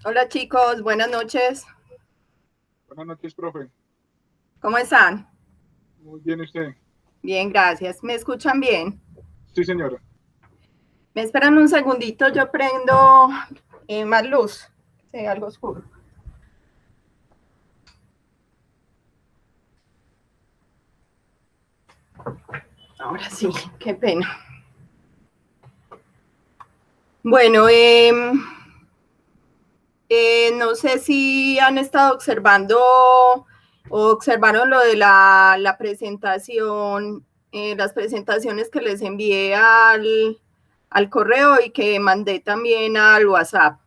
Hola chicos, buenas noches. Buenas noches, profe. ¿Cómo están? Muy bien, usted. Bien, gracias. ¿Me escuchan bien? Sí, señora. Me esperan un segundito, yo prendo más luz. Sí, algo oscuro. Ahora sí, qué pena. Bueno, no sé si han estado observando o observaron lo de la presentación, las presentaciones que les envié al correo y que mandé también al WhatsApp.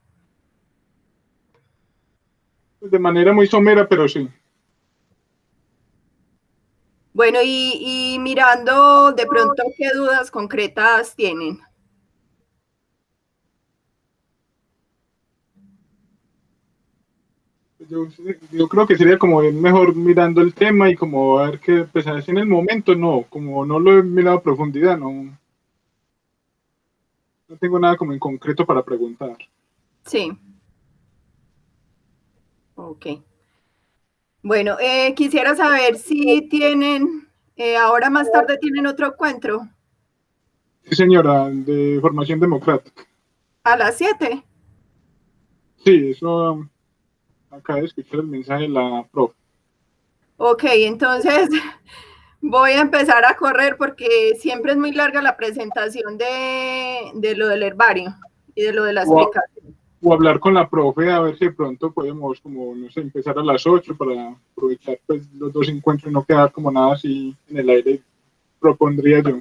De manera muy somera, pero sí. Bueno, y mirando de pronto qué dudas concretas tienen. Yo, yo creo que sería como mejor mirando el tema y como a ver qué, pues así en el momento no, como no lo he mirado a profundidad, no, no tengo nada como en concreto para preguntar. Sí, ok. Bueno, quisiera saber si tienen, ahora más tarde tienen otro encuentro Sí, señora, de formación democrática. a las 7. Sí, eso acaba de escuchar el mensaje de la profe. Ok, entonces voy a empezar a correr porque siempre es muy larga la presentación de lo del herbario y de lo de la O, explicación. o hablar con la profe a ver si de pronto podemos como, no sé, empezar a las 8 para aprovechar pues los dos encuentros y no quedar como nada así en el aire, propondría yo.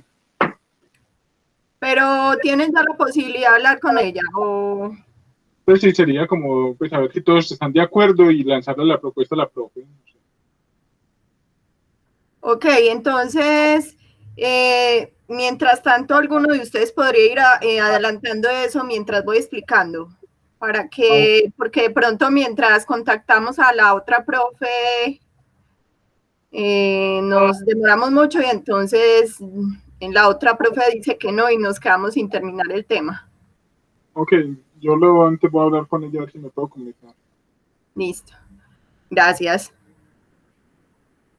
Pero tienen ya la posibilidad de hablar con ella o... Pues sí, sería como pues a ver si todos están de acuerdo y lanzarle la propuesta a la profe. Ok, entonces, mientras tanto, alguno de ustedes podría ir adelantando eso mientras voy explicando, para Ah, que, porque de pronto mientras contactamos a la otra profe, nos demoramos mucho y entonces en la otra profe dice que no y nos quedamos sin terminar el tema. ok, yo luego antes voy a hablar con ella a ver si me puedo comunicar. Listo, gracias.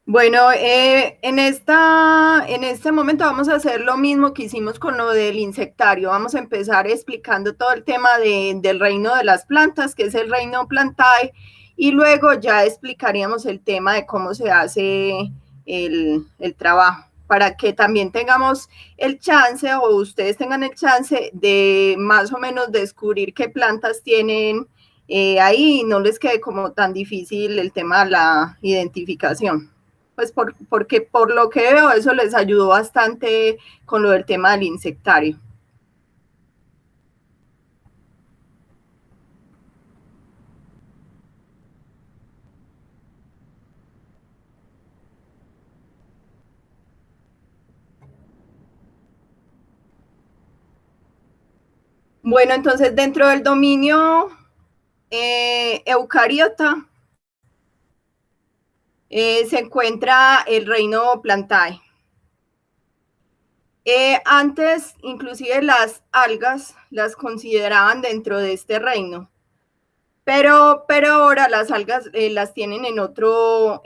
Bueno, en este momento vamos a hacer lo mismo que hicimos con lo del insectario. Vamos a empezar explicando todo el tema del reino de las plantas, que es el reino Plantae, y luego ya explicaríamos el tema de cómo se hace el trabajo, para que también tengamos el chance o ustedes tengan el chance de más o menos descubrir qué plantas tienen ahí y no les quede como tan difícil el tema de la identificación pues porque por lo que veo eso les ayudó bastante con lo del tema del insectario. Bueno, entonces dentro del dominio eucariota se encuentra el reino Plantae. Antes, inclusive las algas las consideraban dentro de este reino, pero ahora las algas las tienen en otro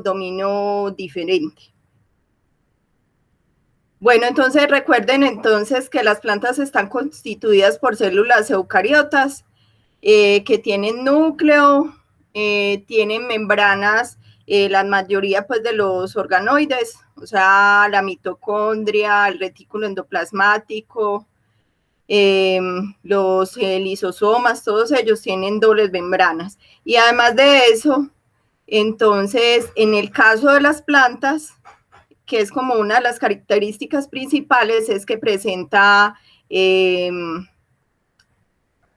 dominio diferente. Bueno, entonces recuerden entonces que las plantas están constituidas por células eucariotas que tienen núcleo, tienen membranas, la mayoría pues de los organoides, o sea, la mitocondria, el retículo endoplasmático, los lisosomas, todos ellos tienen dobles membranas. Y además de eso, entonces, en el caso de las plantas, que es como una de las características principales, es que presenta,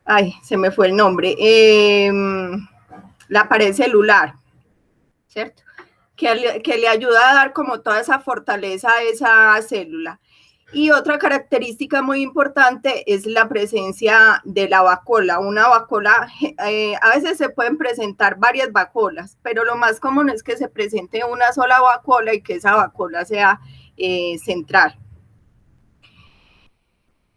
ay, se me fue el nombre, la pared celular, ¿cierto? Que le ayuda a dar como toda esa fortaleza a esa célula. Y otra característica muy importante es la presencia de la vacuola. Una vacuola, a veces se pueden presentar varias vacuolas, pero lo más común es que se presente una sola vacuola y que esa vacuola sea central.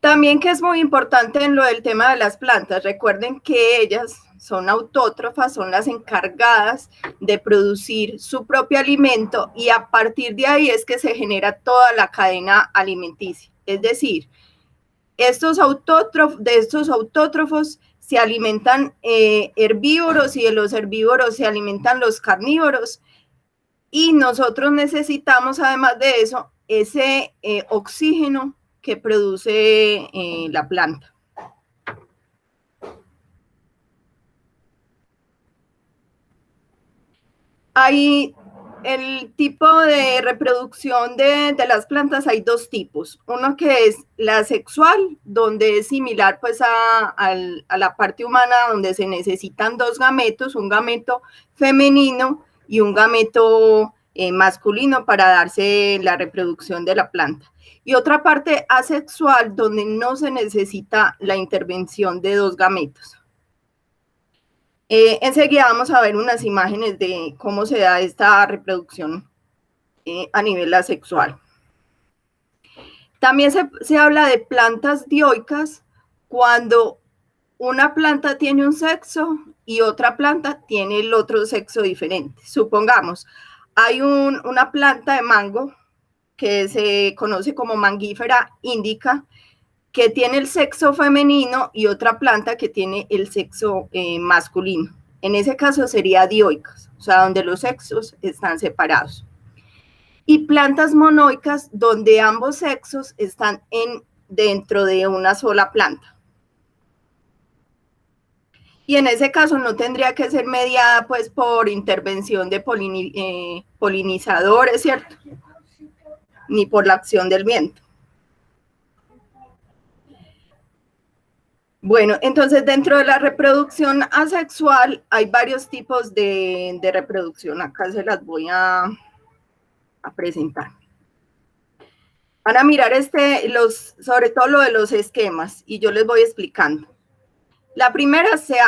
También que es muy importante en lo del tema de las plantas, recuerden que ellas son autótrofas, son las encargadas de producir su propio alimento y a partir de ahí es que se genera toda la cadena alimenticia. Es decir, de estos autótrofos se alimentan herbívoros y de los herbívoros se alimentan los carnívoros y nosotros necesitamos además de eso ese oxígeno que produce la planta. Hay el tipo de reproducción de las plantas, hay dos tipos. Uno que es la sexual, donde es similar pues a la parte humana, donde se necesitan dos gametos, un gameto femenino y un gameto masculino para darse la reproducción de la planta. Y otra parte asexual, donde no se necesita la intervención de dos gametos. Enseguida vamos a ver unas imágenes de cómo se da esta reproducción a nivel asexual. También se habla de plantas dioicas cuando una planta tiene un sexo y otra planta tiene el otro sexo diferente. Supongamos, hay una planta de mango que se conoce como Mangifera indica, que tiene el sexo femenino y otra planta que tiene el sexo masculino. En ese caso sería dioicas, o sea, donde los sexos están separados. Y plantas monoicas, donde ambos sexos están dentro de una sola planta. Y en ese caso no tendría que ser mediada pues por intervención de polinizadores, ¿cierto? Ni por la acción del viento. Bueno, entonces dentro de la reproducción asexual hay varios tipos de reproducción. Acá se las voy a presentar. Van a mirar sobre todo lo de los esquemas y yo les voy explicando. La primera se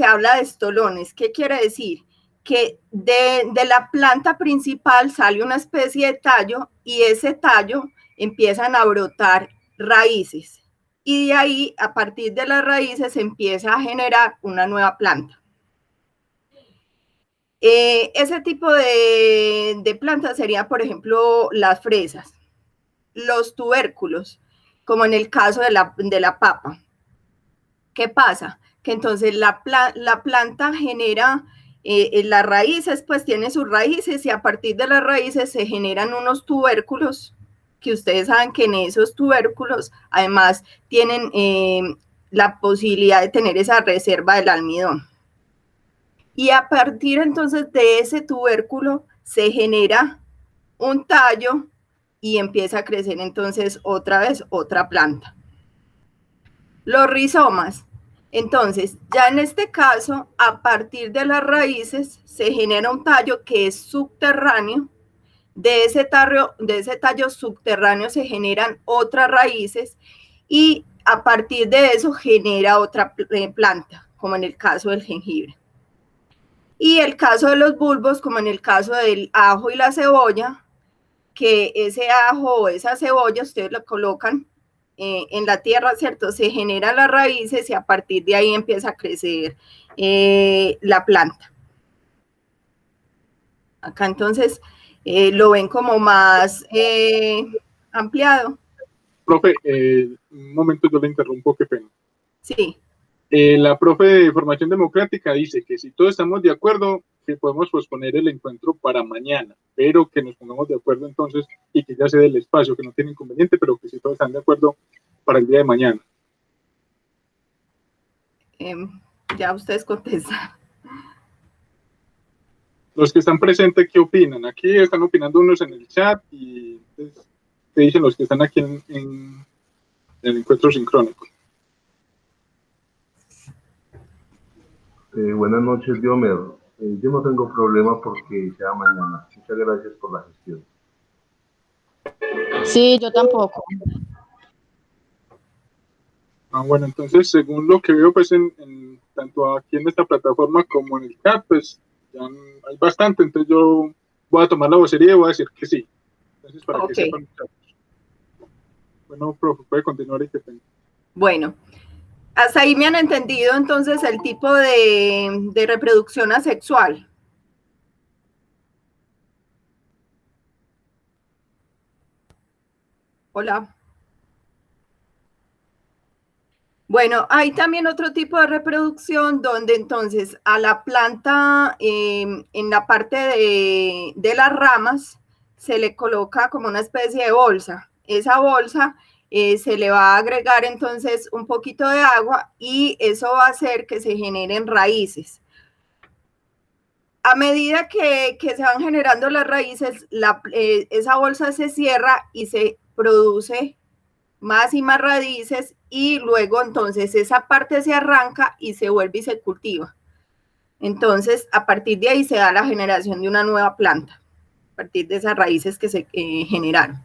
habla de estolones. ¿Qué quiere decir? Que de la planta principal sale una especie de tallo y ese tallo empiezan a brotar raíces. Y de ahí, a partir de las raíces, se empieza a generar una nueva planta. Ese tipo de plantas serían, por ejemplo, las fresas, los tubérculos, como en el caso de la papa. ¿Qué pasa? Que entonces la planta genera las raíces, pues tiene sus raíces y a partir de las raíces se generan unos tubérculos que ustedes saben que en esos tubérculos además tienen la posibilidad de tener esa reserva del almidón. Y a partir entonces de ese tubérculo se genera un tallo y empieza a crecer entonces otra vez otra planta. Los rizomas. Entonces, ya en este caso, a partir de las raíces se genera un tallo que es subterráneo. De ese tallo subterráneo se generan otras raíces y a partir de eso genera otra planta, como en el caso del jengibre. Y el caso de los bulbos, como en el caso del ajo y la cebolla, que ese ajo o esa cebolla ustedes lo colocan en la tierra, ¿cierto? Se generan las raíces y a partir de ahí empieza a crecer la planta. Acá entonces lo ven como más ampliado. Profe, un momento yo le interrumpo, qué pena. Sí. La profe de Formación Democrática dice que si todos estamos de acuerdo, que podemos posponer el encuentro para mañana, pero que nos pongamos de acuerdo entonces y que ya se dé el espacio, que no tiene inconveniente, pero que si todos están de acuerdo para el día de mañana. Ya ustedes contestan. Los que están presentes, ¿qué opinan? Aquí están opinando unos en el chat y pues, ¿qué dicen los que están aquí en el encuentro sincrónico? Buenas noches, Diomer. Yo no tengo problema porque sea mañana. Muchas gracias por la gestión. Sí, yo tampoco. Bueno, entonces, según lo que veo, pues, tanto aquí en esta plataforma como en el chat, pues, ya hay bastante. Entonces, yo voy a tomar la vocería y voy a decir que sí. Entonces, para que sepan. Bueno, profe, puede continuar y que tenga. Bueno, hasta ahí me han entendido entonces el tipo de reproducción asexual. Hola. Bueno, hay también otro tipo de reproducción donde entonces a la planta en la parte de las ramas se le coloca como una especie de bolsa. Esa bolsa se le va a agregar entonces un poquito de agua y eso va a hacer que se generen raíces. A medida que se van generando las raíces, esa bolsa se cierra y se produce más y más raíces y luego entonces esa parte se arranca y se vuelve y se cultiva. Entonces, a partir de ahí se da la generación de una nueva planta, a partir de esas raíces que se generaron.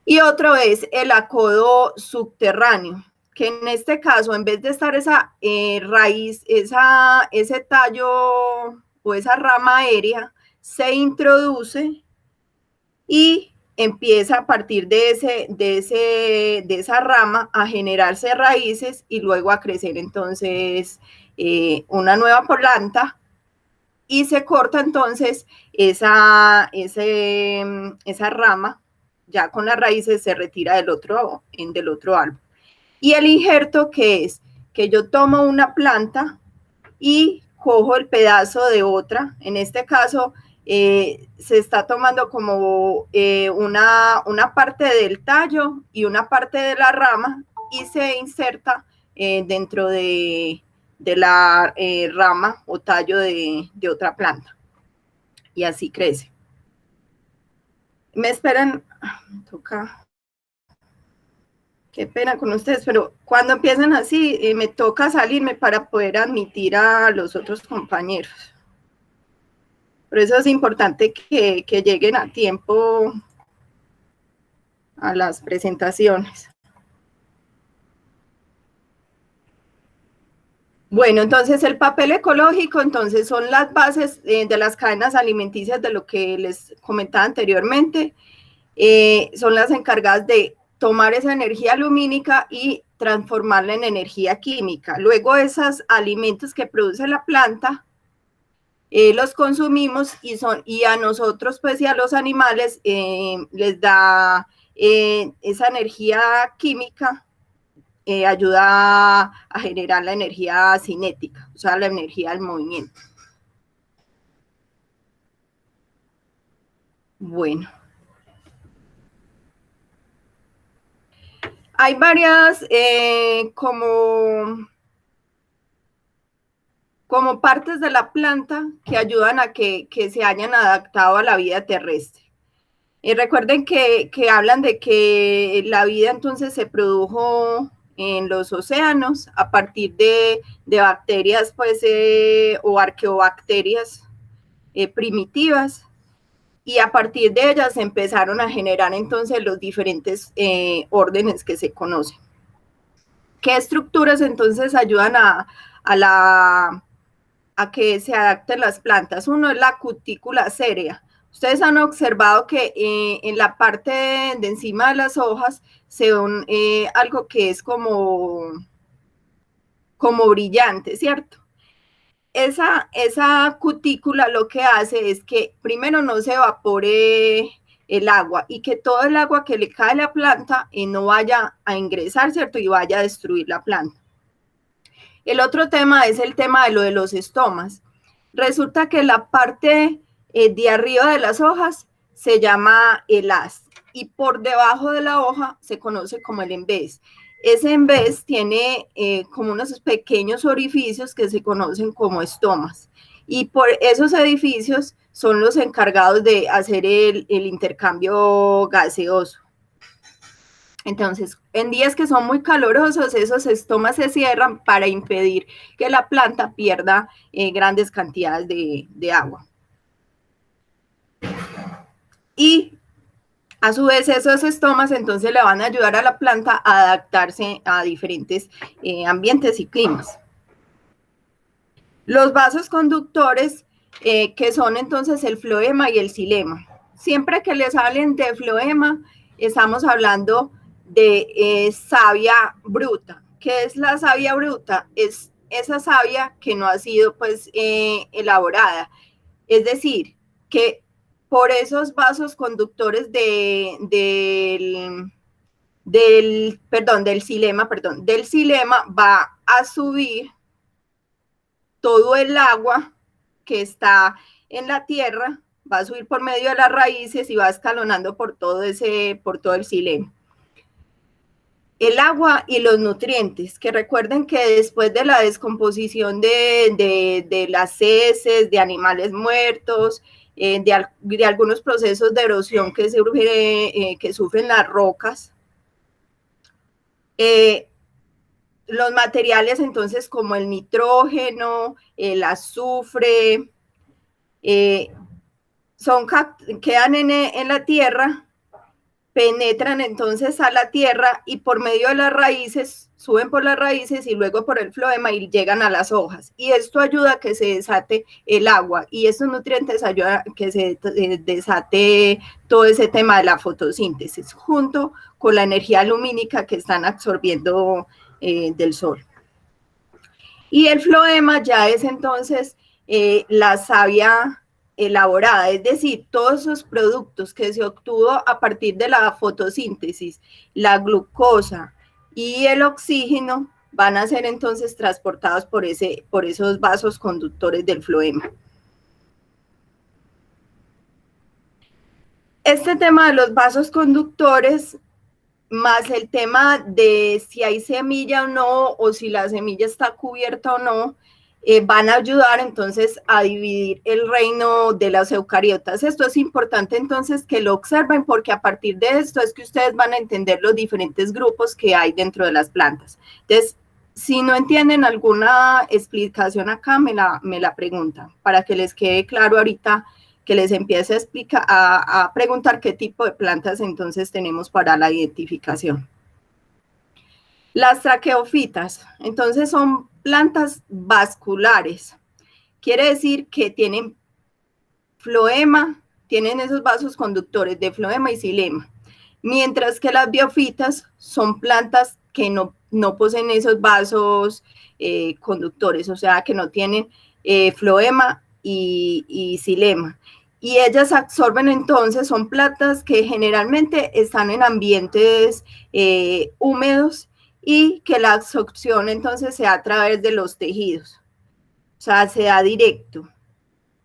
Y otro es el acodo subterráneo, que en este caso, en vez de estar esa raíz, ese tallo o esa rama aérea, se introduce y empieza a partir de esa rama a generarse raíces y luego a crecer entonces una nueva planta y se corta entonces esa rama, ya con las raíces se retira del otro árbol. Y el injerto, ¿qué es? Que yo tomo una planta y cojo el pedazo de otra, en este caso se está tomando como una parte del tallo y una parte de la rama y se inserta dentro de la rama o tallo de otra planta. Y así crece. Me esperan, me toca, qué pena con ustedes, pero cuando empiezan así, me toca salirme para poder admitir a los otros compañeros. Por eso es importante que lleguen a tiempo a las presentaciones. Bueno, entonces el papel ecológico, entonces son las bases de las cadenas alimenticias de lo que les comentaba anteriormente. Son las encargadas de tomar esa energía lumínica y transformarla en energía química. Luego esos alimentos que produce la planta los consumimos y a nosotros pues y a los animales les da esa energía química, ayuda a generar la energía cinética, o sea, la energía del movimiento. Bueno. Hay varias como partes de la planta que ayudan a que se hayan adaptado a la vida terrestre. Recuerden que hablan de que la vida entonces se produjo en los océanos a partir de bacterias pues, o arqueobacterias primitivas y a partir de ellas se empezaron a generar entonces los diferentes órdenes que se conocen. ¿Qué estructuras entonces ayudan a que se adapten las plantas? Uno es la cutícula cérea. Ustedes han observado que en la parte de encima de las hojas se ve algo que es como brillante, ¿cierto? Esa cutícula lo que hace es que primero no se evapore el agua y que todo el agua que le cae a la planta no vaya a ingresar, ¿cierto? Y vaya a destruir la planta. El otro tema es el tema de lo de los estomas. Resulta que la parte de arriba de las hojas se llama el haz y por debajo de la hoja se conoce como el embés. Ese embés tiene como unos pequeños orificios que se conocen como estomas y por esos edificios son los encargados de hacer el intercambio gaseoso. Entonces, en días que son muy calurosos, esos estomas se cierran para impedir que la planta pierda grandes cantidades de agua. Y a su vez esos estomas entonces le van a ayudar a la planta a adaptarse a diferentes ambientes y climas. Los vasos conductores que son entonces el floema y el xilema. Siempre que les hablen de floema, estamos hablando savia bruta. ¿Qué es la savia bruta? Es esa savia que no ha sido pues elaborada. Es decir, que por esos vasos conductores del xilema va a subir todo el agua que está en la tierra, va a subir por medio de las raíces y va escalonando por todo el xilema. El agua y los nutrientes, que recuerden que después de la descomposición de las heces, de animales muertos, de algunos procesos de erosión que sufren las rocas, los materiales entonces como el nitrógeno, el azufre, quedan en la tierra, penetran entonces a la tierra y por medio de las raíces, suben por las raíces y luego por el floema y llegan a las hojas. Y esto ayuda a que se desate el agua y estos nutrientes ayudan a que se desate todo ese tema de la fotosíntesis, junto con la energía lumínica que están absorbiendo del sol. Y el floema ya es entonces la savia elaborada, es decir, todos esos productos que se obtuvo a partir de la fotosíntesis, la glucosa y el oxígeno van a ser entonces transportados por esos vasos conductores del floema. Este tema de los vasos conductores, más el tema de si hay semilla o no, o si la semilla está cubierta o no, van a ayudar entonces a dividir el reino de las eucariotas. Esto es importante entonces que lo observen porque a partir de esto es que ustedes van a entender los diferentes grupos que hay dentro de las plantas. Entonces, si no entienden alguna explicación acá, me la preguntan para que les quede claro ahorita que les empiece a explicar, a preguntar qué tipo de plantas entonces tenemos para la identificación. Las traqueofitas, entonces son plantas vasculares. Quiere decir que tienen floema, tienen esos vasos conductores de floema y xilema. Mientras que las biofitas son plantas que no poseen esos vasos conductores, o sea, que no tienen floema y xilema. Y ellas absorben entonces, son plantas que generalmente están en ambientes húmedos y que la absorción entonces se da a través de los tejidos, o sea, se da directo,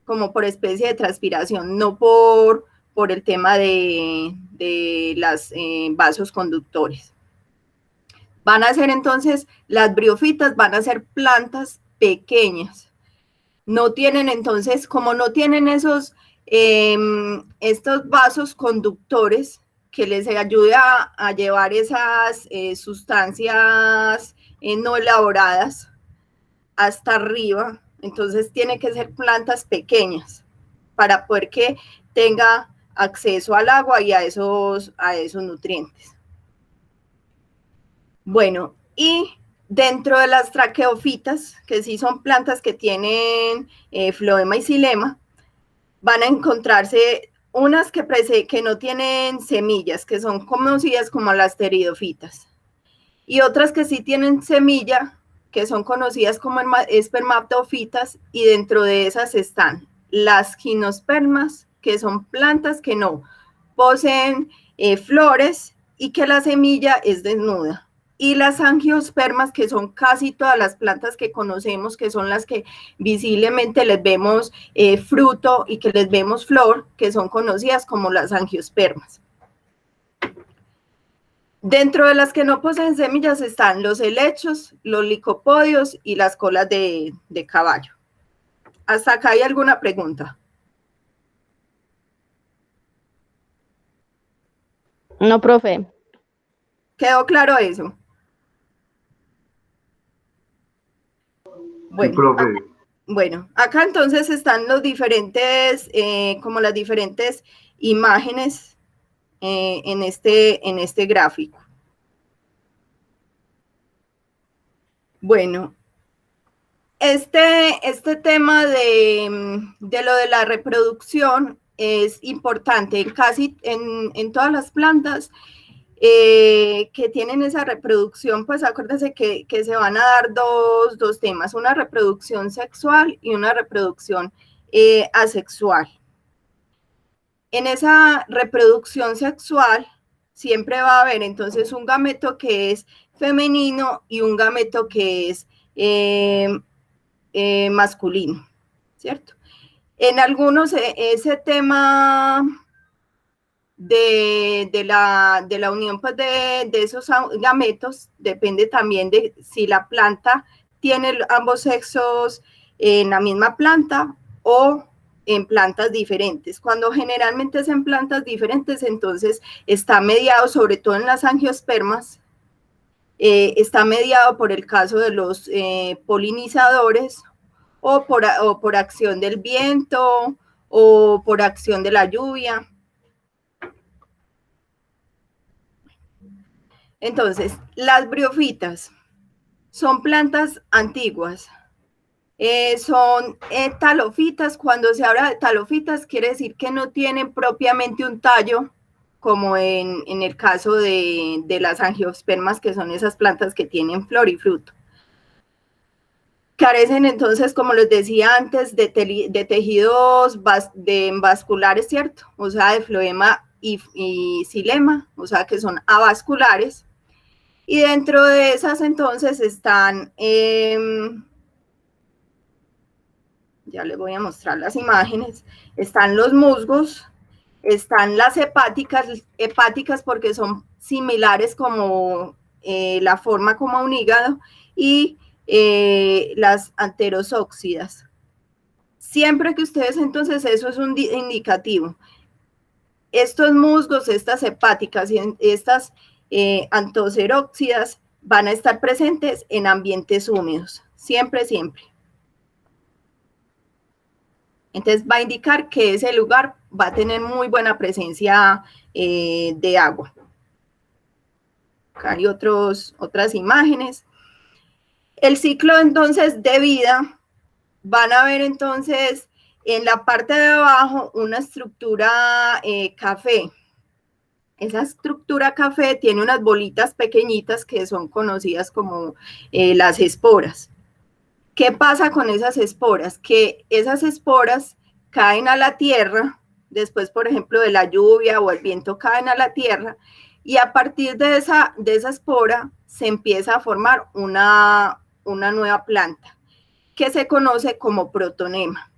como por especie de transpiración, no por el tema de los vasos conductores. Van a ser entonces, las briofitas van a ser plantas pequeñas, no tienen entonces, como no tienen estos vasos conductores que les ayude a llevar esas sustancias no elaboradas hasta arriba, entonces tiene que ser plantas pequeñas para poder que tenga acceso al agua y a esos nutrientes. Bueno, y dentro de las traqueofitas, que sí son plantas que tienen floema y xilema, van a encontrarse unas que no tienen semillas, que son conocidas como las pteridofitas, y otras que sí tienen semilla, que son conocidas como espermatofitas, y dentro de esas están las gimnospermas, que son plantas que no poseen flores y que la semilla es desnuda. Y las angiospermas, que son casi todas las plantas que conocemos, que son las que visiblemente les vemos fruto y que les vemos flor, que son conocidas como las angiospermas. Dentro de las que no poseen semillas están los helechos, los licopodios y las colas de caballo. ¿Hasta acá hay alguna pregunta? No, profe. ¿Quedó claro eso? Bueno, sí, profe. Bueno, acá entonces están los diferentes, como las diferentes imágenes en este gráfico. Bueno, este tema de lo de la reproducción es importante en todas las plantas. que tienen esa reproducción, pues acuérdense que se van a dar dos temas, una reproducción sexual y una reproducción asexual. En esa reproducción sexual siempre va a haber entonces un gameto que es femenino y un gameto que es masculino, ¿cierto? En algunos ese tema de la unión pues de esos gametos depende también de si la planta tiene ambos sexos en la misma planta o en plantas diferentes. Cuando generalmente es en plantas diferentes, entonces está mediado, sobre todo en las angiospermas, está mediado por el caso de los polinizadores o por acción del viento o por acción de la lluvia. Entonces, las briofitas son plantas antiguas. Son talofitas. Cuando se habla de talofitas, quiere decir que no tienen propiamente un tallo, como en el caso de las angiospermas, que son esas plantas que tienen flor y fruto. Carecen entonces, como les decía antes, de tejidos vasculares, ¿cierto? O sea, de floema y xilema, o sea, que son avasculares. Y dentro de esas entonces están, ya les voy a mostrar las imágenes, están los musgos, están las hepáticas porque son similares como la forma como un hígado, y las anterosóxidas. Siempre que ustedes entonces, eso es un indicativo. Estos musgos, estas hepáticas y estas antoceróxidas van a estar presentes en ambientes húmedos, siempre, siempre. Entonces va a indicar que ese lugar va a tener muy buena presencia de agua. Acá hay otras imágenes. El ciclo entonces de vida, van a ver entonces en la parte de abajo una estructura café. Esa estructura café tiene unas bolitas pequeñitas que son conocidas como las esporas. ¿Qué pasa con esas esporas? Que esas esporas caen a la tierra, después, por ejemplo, de la lluvia o el viento caen a la tierra, y a partir de esa espora se empieza a formar una nueva planta, que se conoce como protonema.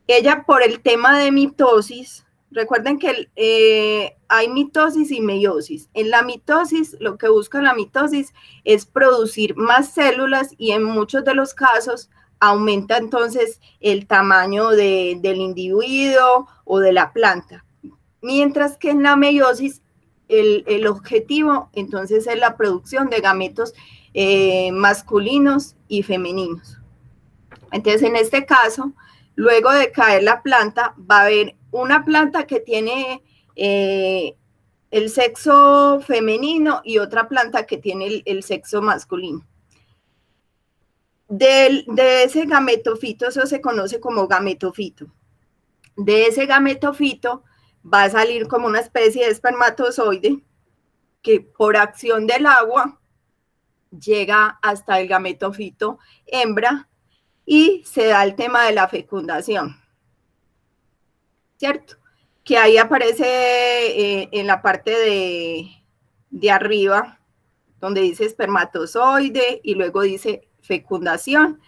Ella, por el tema de mitosis, recuerden que hay mitosis y meiosis. En la mitosis, lo que busca la mitosis es producir más células y en muchos de los casos aumenta entonces el tamaño del individuo o de la planta. Mientras que en la meiosis, el objetivo entonces es la producción de gametos masculinos y femeninos. Entonces, en este caso, luego de caer la planta, va a haber una planta que tiene el sexo femenino y otra planta que tiene el sexo masculino. De ese gametofito, eso se conoce como gametofito. De ese gametofito va a salir como una especie de espermatozoide que por acción del agua llega hasta el gametofito hembra y se da el tema de la fecundación, ¿cierto? Que ahí aparece en la parte de arriba, donde dice espermatozoide y luego dice fecundación.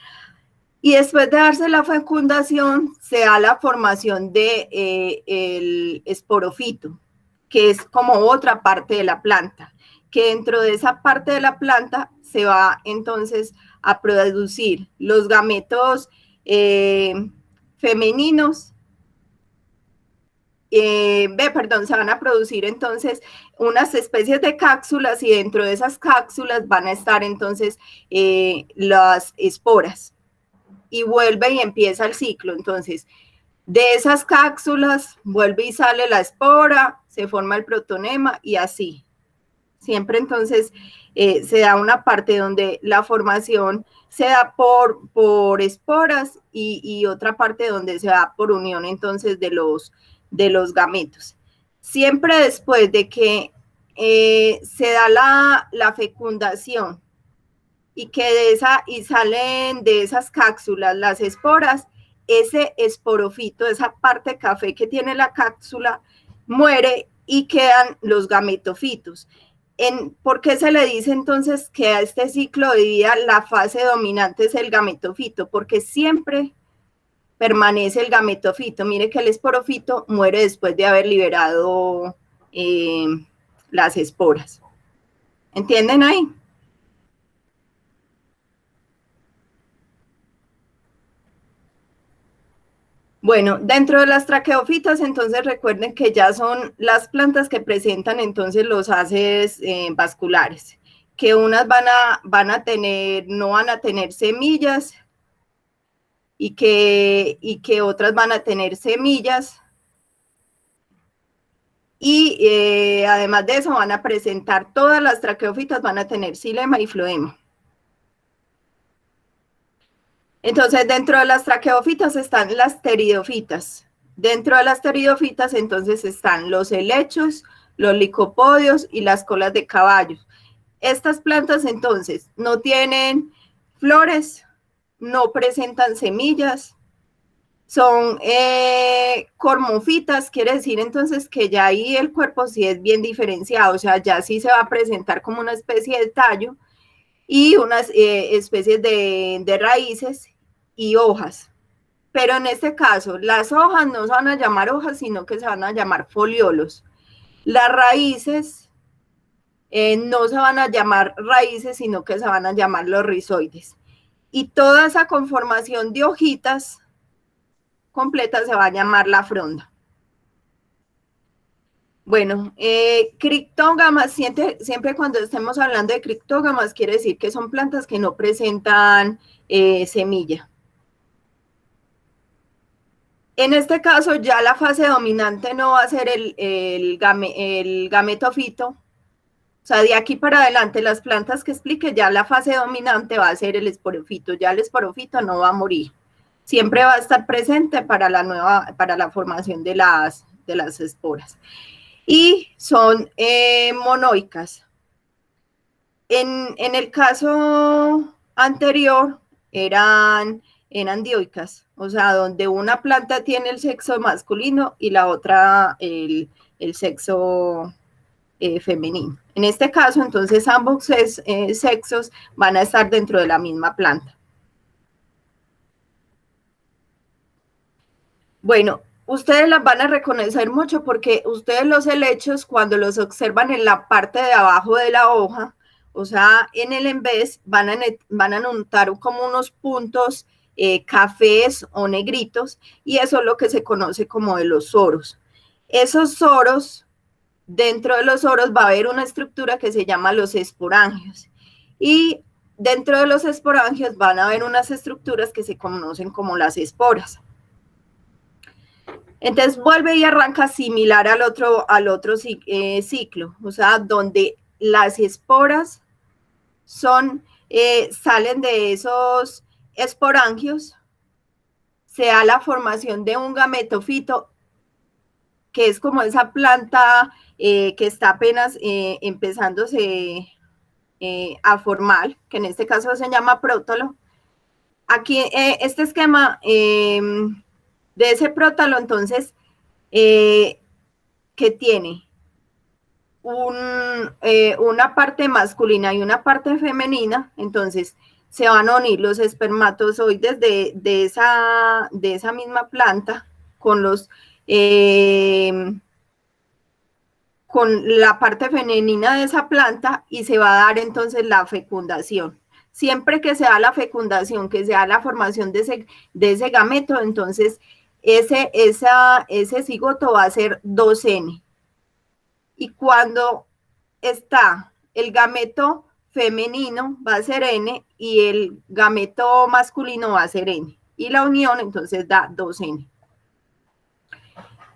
Y después de darse la fecundación, se da la formación el esporofito, que es como otra parte de la planta, que dentro de esa parte de la planta se va entonces a producir los gametos femeninos, se van a producir entonces unas especies de cápsulas y dentro de esas cápsulas van a estar entonces las esporas y vuelve y empieza el ciclo. Entonces, de esas cápsulas vuelve y sale la espora, se forma el protonema y así. Siempre entonces se da una parte donde la formación se da por esporas y otra parte donde se da por unión entonces de los gametos. Siempre después de que se da la fecundación y salen de esas cápsulas las esporas, ese esporofito, esa parte café que tiene la cápsula, muere y quedan los gametofitos. ¿Por qué se le dice entonces que a este ciclo de vida la fase dominante es el gametofito? Porque siempre permanece el gametofito. Mire que el esporofito muere después de haber liberado las esporas. ¿Entienden ahí? Bueno, dentro de las traqueofitas, entonces recuerden que ya son las plantas que presentan entonces los haces vasculares, que unas no van a tener semillas y que otras van a tener semillas. Y además de eso van a presentar, todas las traqueofitas van a tener xilema y floema. Entonces, dentro de las traqueofitas están las pteridofitas. Dentro de las pteridofitas, entonces, están los helechos, los licopodios y las colas de caballos. Estas plantas, entonces, no tienen flores, no presentan semillas, son cormofitas, quiere decir entonces que ya ahí el cuerpo sí es bien diferenciado, o sea, ya sí se va a presentar como una especie de tallo y unas especies de raíces y hojas. Pero en este caso, las hojas no se van a llamar hojas, sino que se van a llamar foliolos. Las raíces no se van a llamar raíces, sino que se van a llamar los rizoides. Y toda esa conformación de hojitas completa se va a llamar la fronda. Bueno, criptógamas, siempre cuando estemos hablando de criptógamas, quiere decir que son plantas que no presentan semilla. En este caso, ya la fase dominante no va a ser el gametofito. O sea, de aquí para adelante, las plantas que explique, ya la fase dominante va a ser el esporofito. Ya el esporofito no va a morir. Siempre va a estar presente para la formación de las esporas. Y son monoicas. En el caso anterior eran dioicas, o sea, donde una planta tiene el sexo masculino y la otra el sexo femenino. En este caso, entonces, ambos sexos van a estar dentro de la misma planta. Bueno, ustedes las van a reconocer mucho porque ustedes los helechos, cuando los observan en la parte de abajo de la hoja, o sea, en el embés, van a notar como unos puntos cafés o negritos, y eso es lo que se conoce como de los soros. Esos soros, dentro de los soros va a haber una estructura que se llama los esporangios, y dentro de los esporangios van a haber unas estructuras que se conocen como las esporas. Entonces vuelve y arranca similar al otro ciclo, o sea, donde las esporas salen de esos esporangios, se da la formación de un gametofito, que es como esa planta que está apenas empezándose a formar, que en este caso se llama prótalo. Aquí este esquema de ese prótalo, entonces, que tiene una parte masculina y una parte femenina, entonces se van a unir los espermatozoides de esa misma planta con la parte femenina de esa planta, y se va a dar entonces la fecundación. Siempre que se da la fecundación, que se da la formación de ese gameto, entonces ese cigoto va a ser 2N. Y cuando está el gameto femenino va a ser N y el gameto masculino va a ser N. Y la unión entonces da 2N.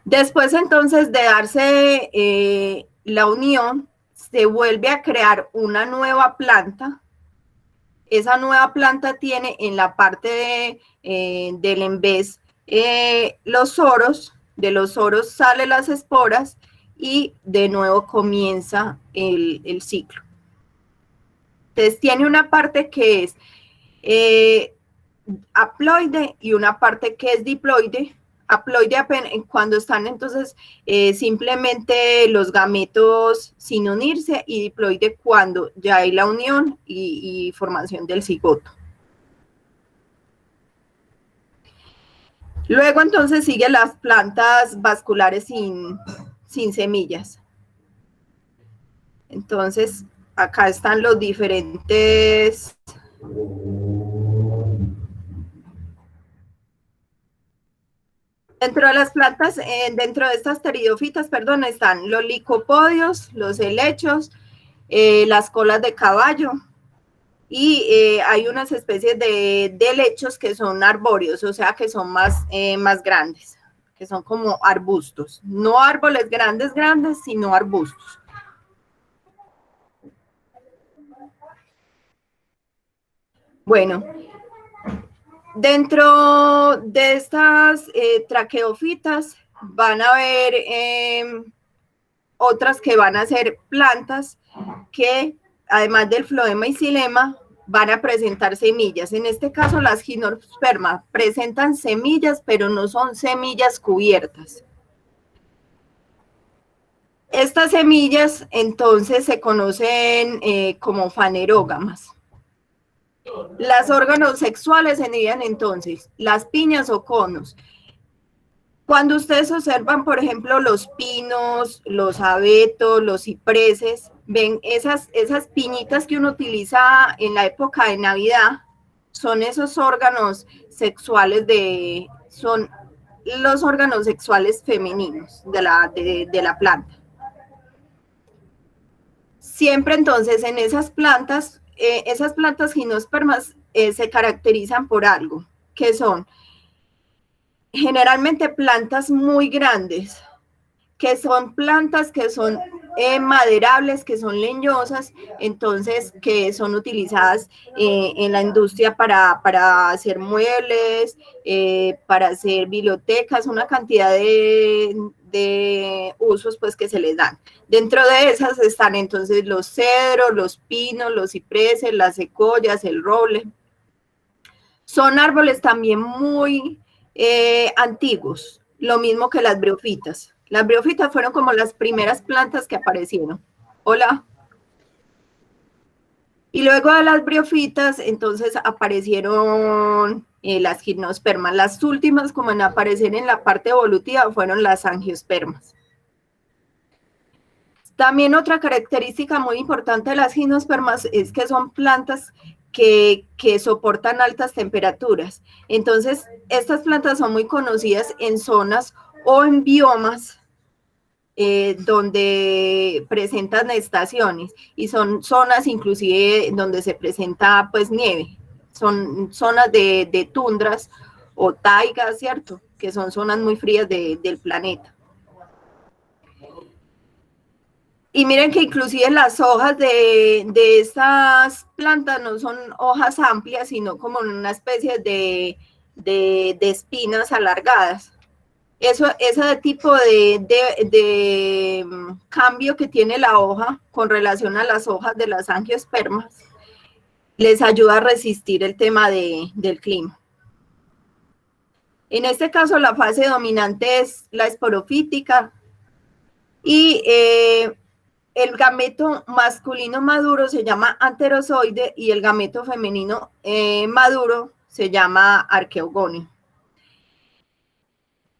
Después entonces de darse la unión, se vuelve a crear una nueva planta. Esa nueva planta tiene en la parte del embés los soros. De los soros salen las esporas, y de nuevo comienza el ciclo. Entonces tiene una parte que es haploide y una parte que es diploide. Haploide cuando están entonces simplemente los gametos sin unirse, y diploide cuando ya hay la unión y formación del cigoto. Luego entonces sigue las plantas vasculares sin semillas. Entonces acá están los diferentes... Dentro de las plantas, dentro de estas pteridofitas, perdón, están los licopodios, los helechos, las colas de caballo, y hay unas especies de helechos que son arbóreos, o sea que son más grandes, que son como arbustos, no árboles grandes, sino arbustos. Bueno, dentro de estas traqueofitas van a haber otras que van a ser plantas que, además del floema y xilema, van a presentar semillas. En este caso, las gimnospermas presentan semillas, pero no son semillas cubiertas. Estas semillas, entonces, se conocen como fanerógamas. Los órganos sexuales serían entonces las piñas o conos. Cuando ustedes observan, por ejemplo, los pinos, los abetos, los cipreses, ven esas piñitas que uno utiliza en la época de Navidad, son esos órganos sexuales son los órganos sexuales femeninos de la planta. Siempre entonces en esas plantas gimnospermas se caracterizan por algo, que son generalmente plantas muy grandes, que son plantas que son maderables, que son leñosas, entonces que son utilizadas en la industria para hacer muebles, para hacer bibliotecas, una cantidad de usos pues que se les dan. Dentro de esas están entonces los cedros, los pinos, los cipreses, las secoyas, el roble. Son árboles también muy antiguos, lo mismo que las briofitas. Las briofitas fueron como las primeras plantas que aparecieron. Hola. Y luego de las briofitas, entonces aparecieron las gimnospermas. Las últimas como en aparecer en la parte evolutiva fueron las angiospermas. También otra característica muy importante de las gimnospermas es que son plantas que soportan altas temperaturas. Entonces, estas plantas son muy conocidas en zonas o en biomas donde presentan estaciones, y son zonas inclusive donde se presenta pues nieve. Son zonas de tundras o taigas, ¿cierto? Que son zonas muy frías del planeta. Y miren que inclusive las hojas de estas plantas no son hojas amplias, sino como una especie de espinas alargadas. Ese tipo de cambio que tiene la hoja con relación a las hojas de las angiospermas les ayuda a resistir el tema del clima. En este caso, la fase dominante es la esporofítica, y el gameto masculino maduro se llama anterozoide y el gameto femenino maduro se llama arqueogonio.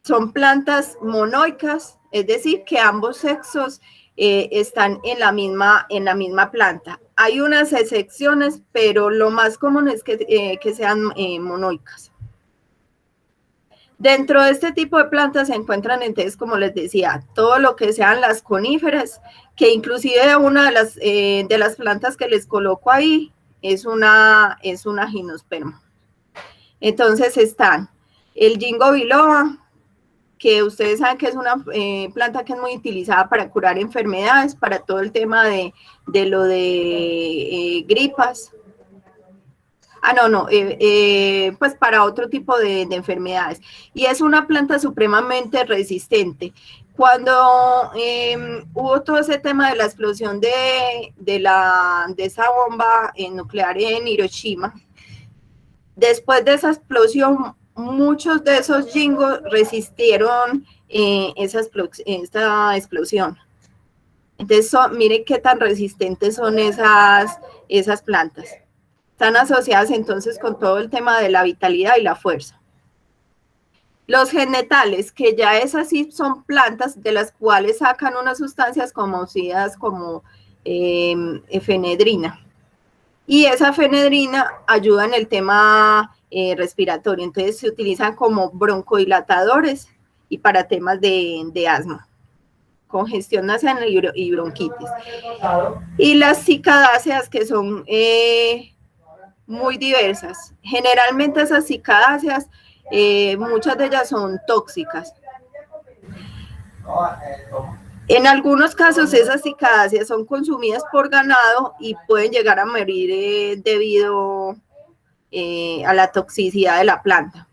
Son plantas monoicas, es decir, que ambos sexos están en la misma planta. Hay unas excepciones, pero lo más común es que sean monoicas. Dentro de este tipo de plantas se encuentran, entonces, como les decía, todo lo que sean las coníferas, que inclusive una de las plantas que les coloco ahí es una gimnosperma. Entonces están el ginkgo biloba, que ustedes saben que es una planta que es muy utilizada para curar enfermedades, para todo el tema de gripas. Pues para otro tipo de enfermedades. Y es una planta supremamente resistente. Cuando hubo todo ese tema de la explosión de esa bomba nuclear en Hiroshima, después de esa explosión, muchos de esos jingos resistieron esta explosión. Entonces, mire qué tan resistentes son esas plantas. Están asociadas entonces con todo el tema de la vitalidad y la fuerza. Los genetales, que ya esas sí son plantas de las cuales sacan unas sustancias conocidas como efedrina. Y esa efedrina ayuda en el tema respiratorio. Entonces se utilizan como broncodilatadores y para temas de asma, congestión nasal y bronquitis. Y las cicadáceas, que son muy diversas. Generalmente esas cicadáceas, muchas de ellas son tóxicas. En algunos casos esas cicadáceas son consumidas por ganado y pueden llegar a morir debido a la toxicidad de la planta.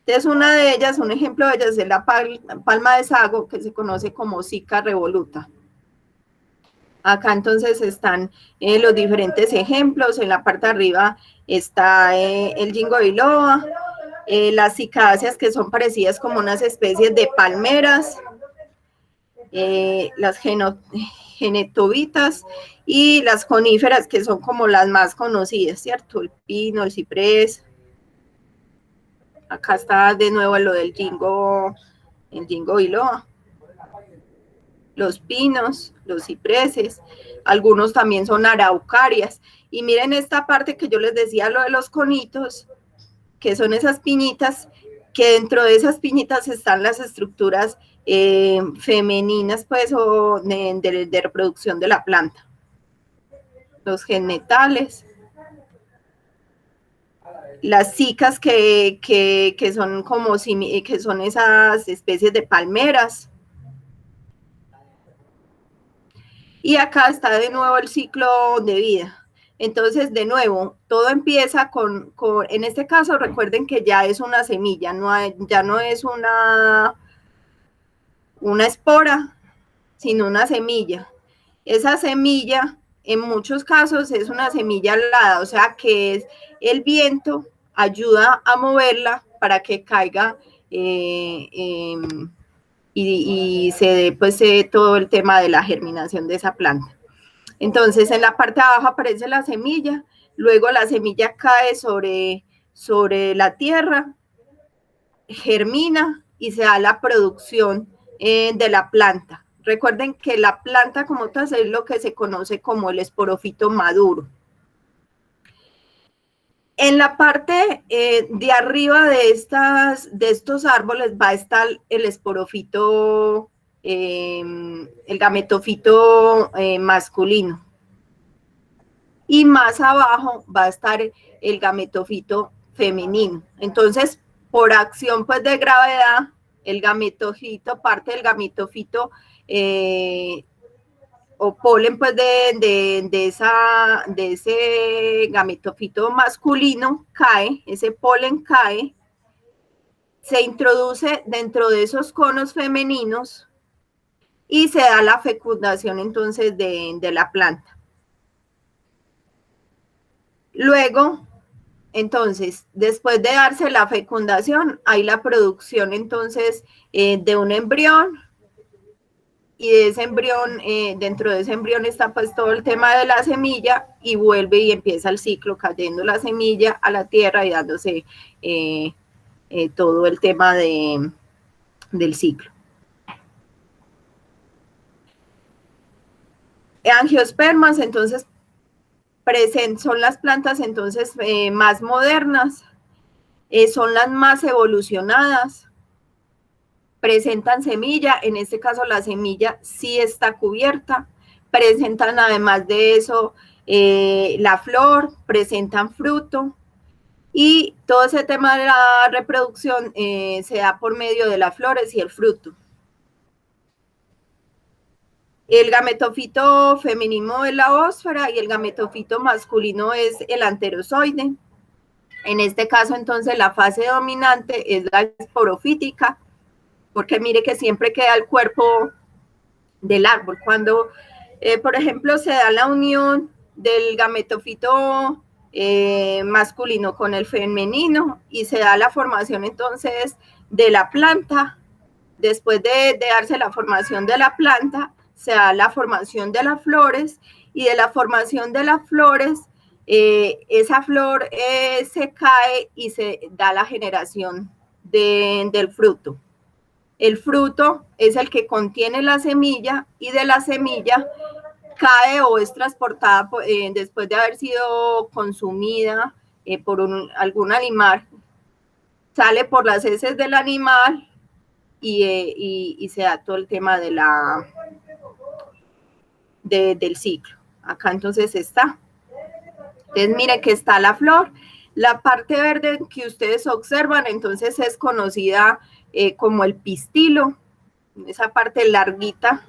Entonces una de ellas, un ejemplo de ellas es la palma de sago, que se conoce como Cica revoluta. Acá entonces están los diferentes ejemplos. En la parte de arriba está el ginkgo biloba, las cicadáceas, que son parecidas como unas especies de palmeras, las genetobitas y las coníferas, que son como las más conocidas, ¿cierto? El pino, el ciprés. Acá está de nuevo lo del ginkgo biloba. Los pinos, los cipreses, algunos también son araucarias. Y miren esta parte que yo les decía, lo de los conitos, que son esas piñitas, que dentro de esas piñitas están las estructuras femeninas, pues, o de reproducción de la planta. Los genetales. Las cicas que son como, que son esas especies de palmeras. Y acá está de nuevo el ciclo de vida. Entonces, de nuevo, todo empieza en este caso, recuerden que ya es una semilla, ya no es una espora, sino una semilla. Esa semilla, en muchos casos, es una semilla alada, o sea que es el viento ayuda a moverla para que caiga y se dé pues todo el tema de la germinación de esa planta. Entonces en la parte de abajo aparece la semilla, luego la semilla cae sobre la tierra, germina y se da la producción de la planta. Recuerden que la planta como tal es lo que se conoce como el esporofito maduro. En la parte de arriba de estos árboles va a estar el esporofito, el gametofito masculino. Y más abajo va a estar el gametofito femenino. Entonces, por acción pues de gravedad, el gametofito, parte del gametofito o polen pues de ese gametofito masculino cae, ese polen cae, se introduce dentro de esos conos femeninos y se da la fecundación entonces de la planta. Luego, entonces, después de darse la fecundación, hay la producción entonces de un embrión. Y de ese embrión, dentro de ese embrión está pues todo el tema de la semilla y vuelve y empieza el ciclo cayendo la semilla a la tierra y dándose todo el tema del ciclo. Angiospermas, entonces, son las plantas entonces más modernas, son las más evolucionadas. Presentan semilla, en este caso la semilla sí está cubierta, presentan además de eso la flor, presentan fruto y todo ese tema de la reproducción se da por medio de las flores y el fruto. El gametofito femenino es la ósfera y el gametofito masculino es el anterozoide. En este caso, entonces, la fase dominante es la esporofítica, porque mire que siempre queda el cuerpo del árbol. Cuando, por ejemplo, se da la unión del gametofito masculino con el femenino y se da la formación, entonces, de la planta, después de darse la formación de la planta, se da la formación de las flores y de la formación de las flores, esa flor se cae y se da la generación del fruto. El fruto es el que contiene la semilla y de la semilla cae o es transportada después de haber sido consumida por algún animal, sale por las heces del animal y se da todo el tema de del ciclo. Acá entonces está. Entonces miren que está la flor. La parte verde que ustedes observan entonces es conocida como el pistilo. Esa parte larguita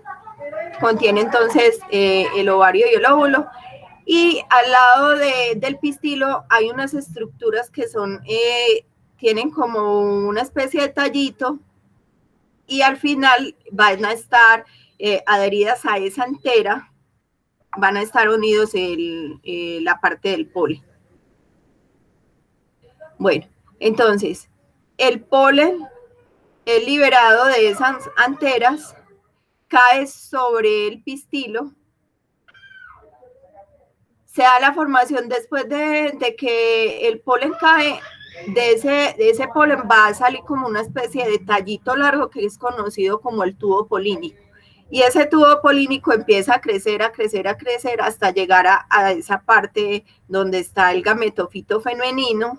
contiene entonces el ovario y el óvulo. Y al lado del pistilo hay unas estructuras que son, tienen como una especie de tallito y al final van a estar adheridas a esa antera, van a estar unidos la parte del polen. Bueno, entonces, el polen es liberado de esas anteras, cae sobre el pistilo, se da la formación después de que el polen cae, de ese polen va a salir como una especie de tallito largo que es conocido como el tubo polínico. Y ese tubo polínico empieza a crecer, a crecer, a crecer hasta llegar a esa parte donde está el gametofito femenino.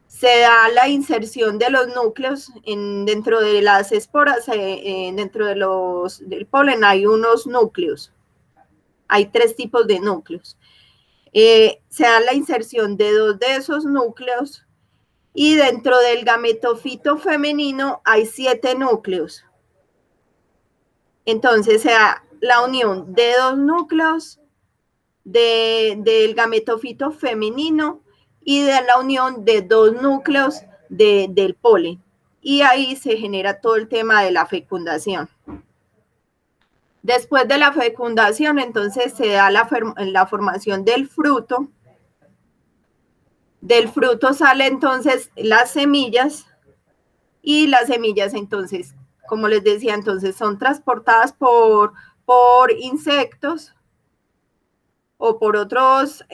Se da la inserción de los núcleos dentro de las esporas, dentro del polen hay unos núcleos. Hay 3 tipos de núcleos. Se da la inserción de 2 de esos núcleos y dentro del gametofito femenino hay 7 núcleos. Entonces se da la unión de 2 núcleos del gametofito femenino y de la unión de 2 núcleos del polen. Y ahí se genera todo el tema de la fecundación. Después de la fecundación, entonces se da la formación del fruto. Del fruto salen entonces las semillas y las semillas entonces, como les decía, entonces son transportadas por insectos o por otros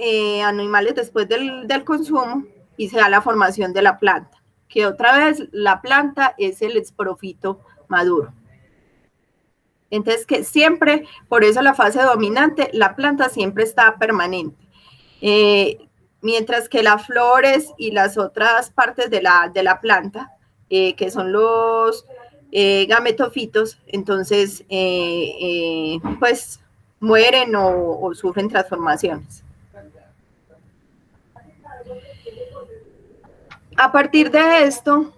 animales después del consumo y se da la formación de la planta, que otra vez la planta es el esporofito maduro. Entonces, que siempre, por eso la fase dominante, la planta siempre está permanente. Mientras que las flores y las otras partes de la planta, que son los gametofitos, entonces, pues, mueren o sufren transformaciones. A partir de esto,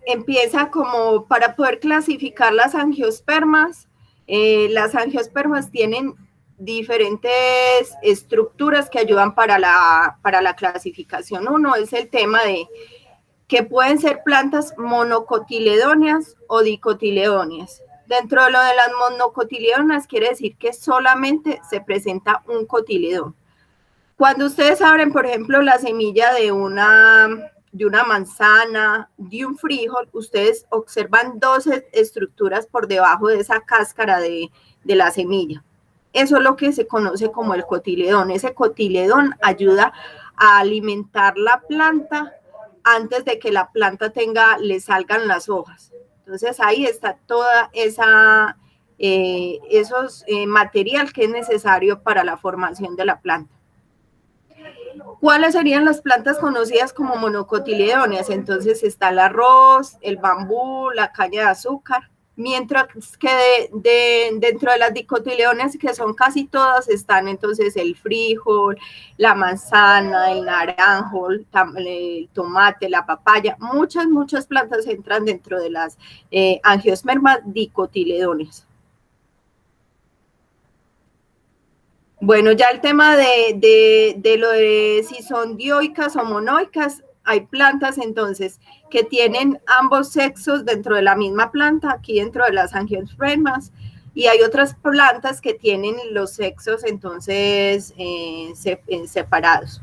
empieza como para poder clasificar las angiospermas. Las angiospermas tienen diferentes estructuras que ayudan para la clasificación. Uno es el tema de que pueden ser plantas monocotiledóneas o dicotiledóneas. Dentro de lo de las monocotiledóneas quiere decir que solamente se presenta un cotiledón. Cuando ustedes abren, por ejemplo, la semilla de una manzana, de un frijol, ustedes observan 2 estructuras por debajo de esa cáscara de la semilla. Eso es lo que se conoce como el cotiledón. Ese cotiledón ayuda a alimentar la planta antes de que la planta le salgan las hojas. Entonces ahí está toda esos material que es necesario para la formación de la planta. ¿Cuáles serían las plantas conocidas como monocotiledóneas? Entonces está el arroz, el bambú, la caña de azúcar, mientras que dentro de las dicotiledóneas, que son casi todas, están entonces el frijol, la manzana, el naranjo, el tomate, la papaya. Muchas plantas entran dentro de las angiospermas dicotiledóneas. Bueno, ya el tema de lo de si son dioicas o monoicas, hay plantas entonces que tienen ambos sexos dentro de la misma planta, aquí dentro de las angiospermas, y hay otras plantas que tienen los sexos entonces separados.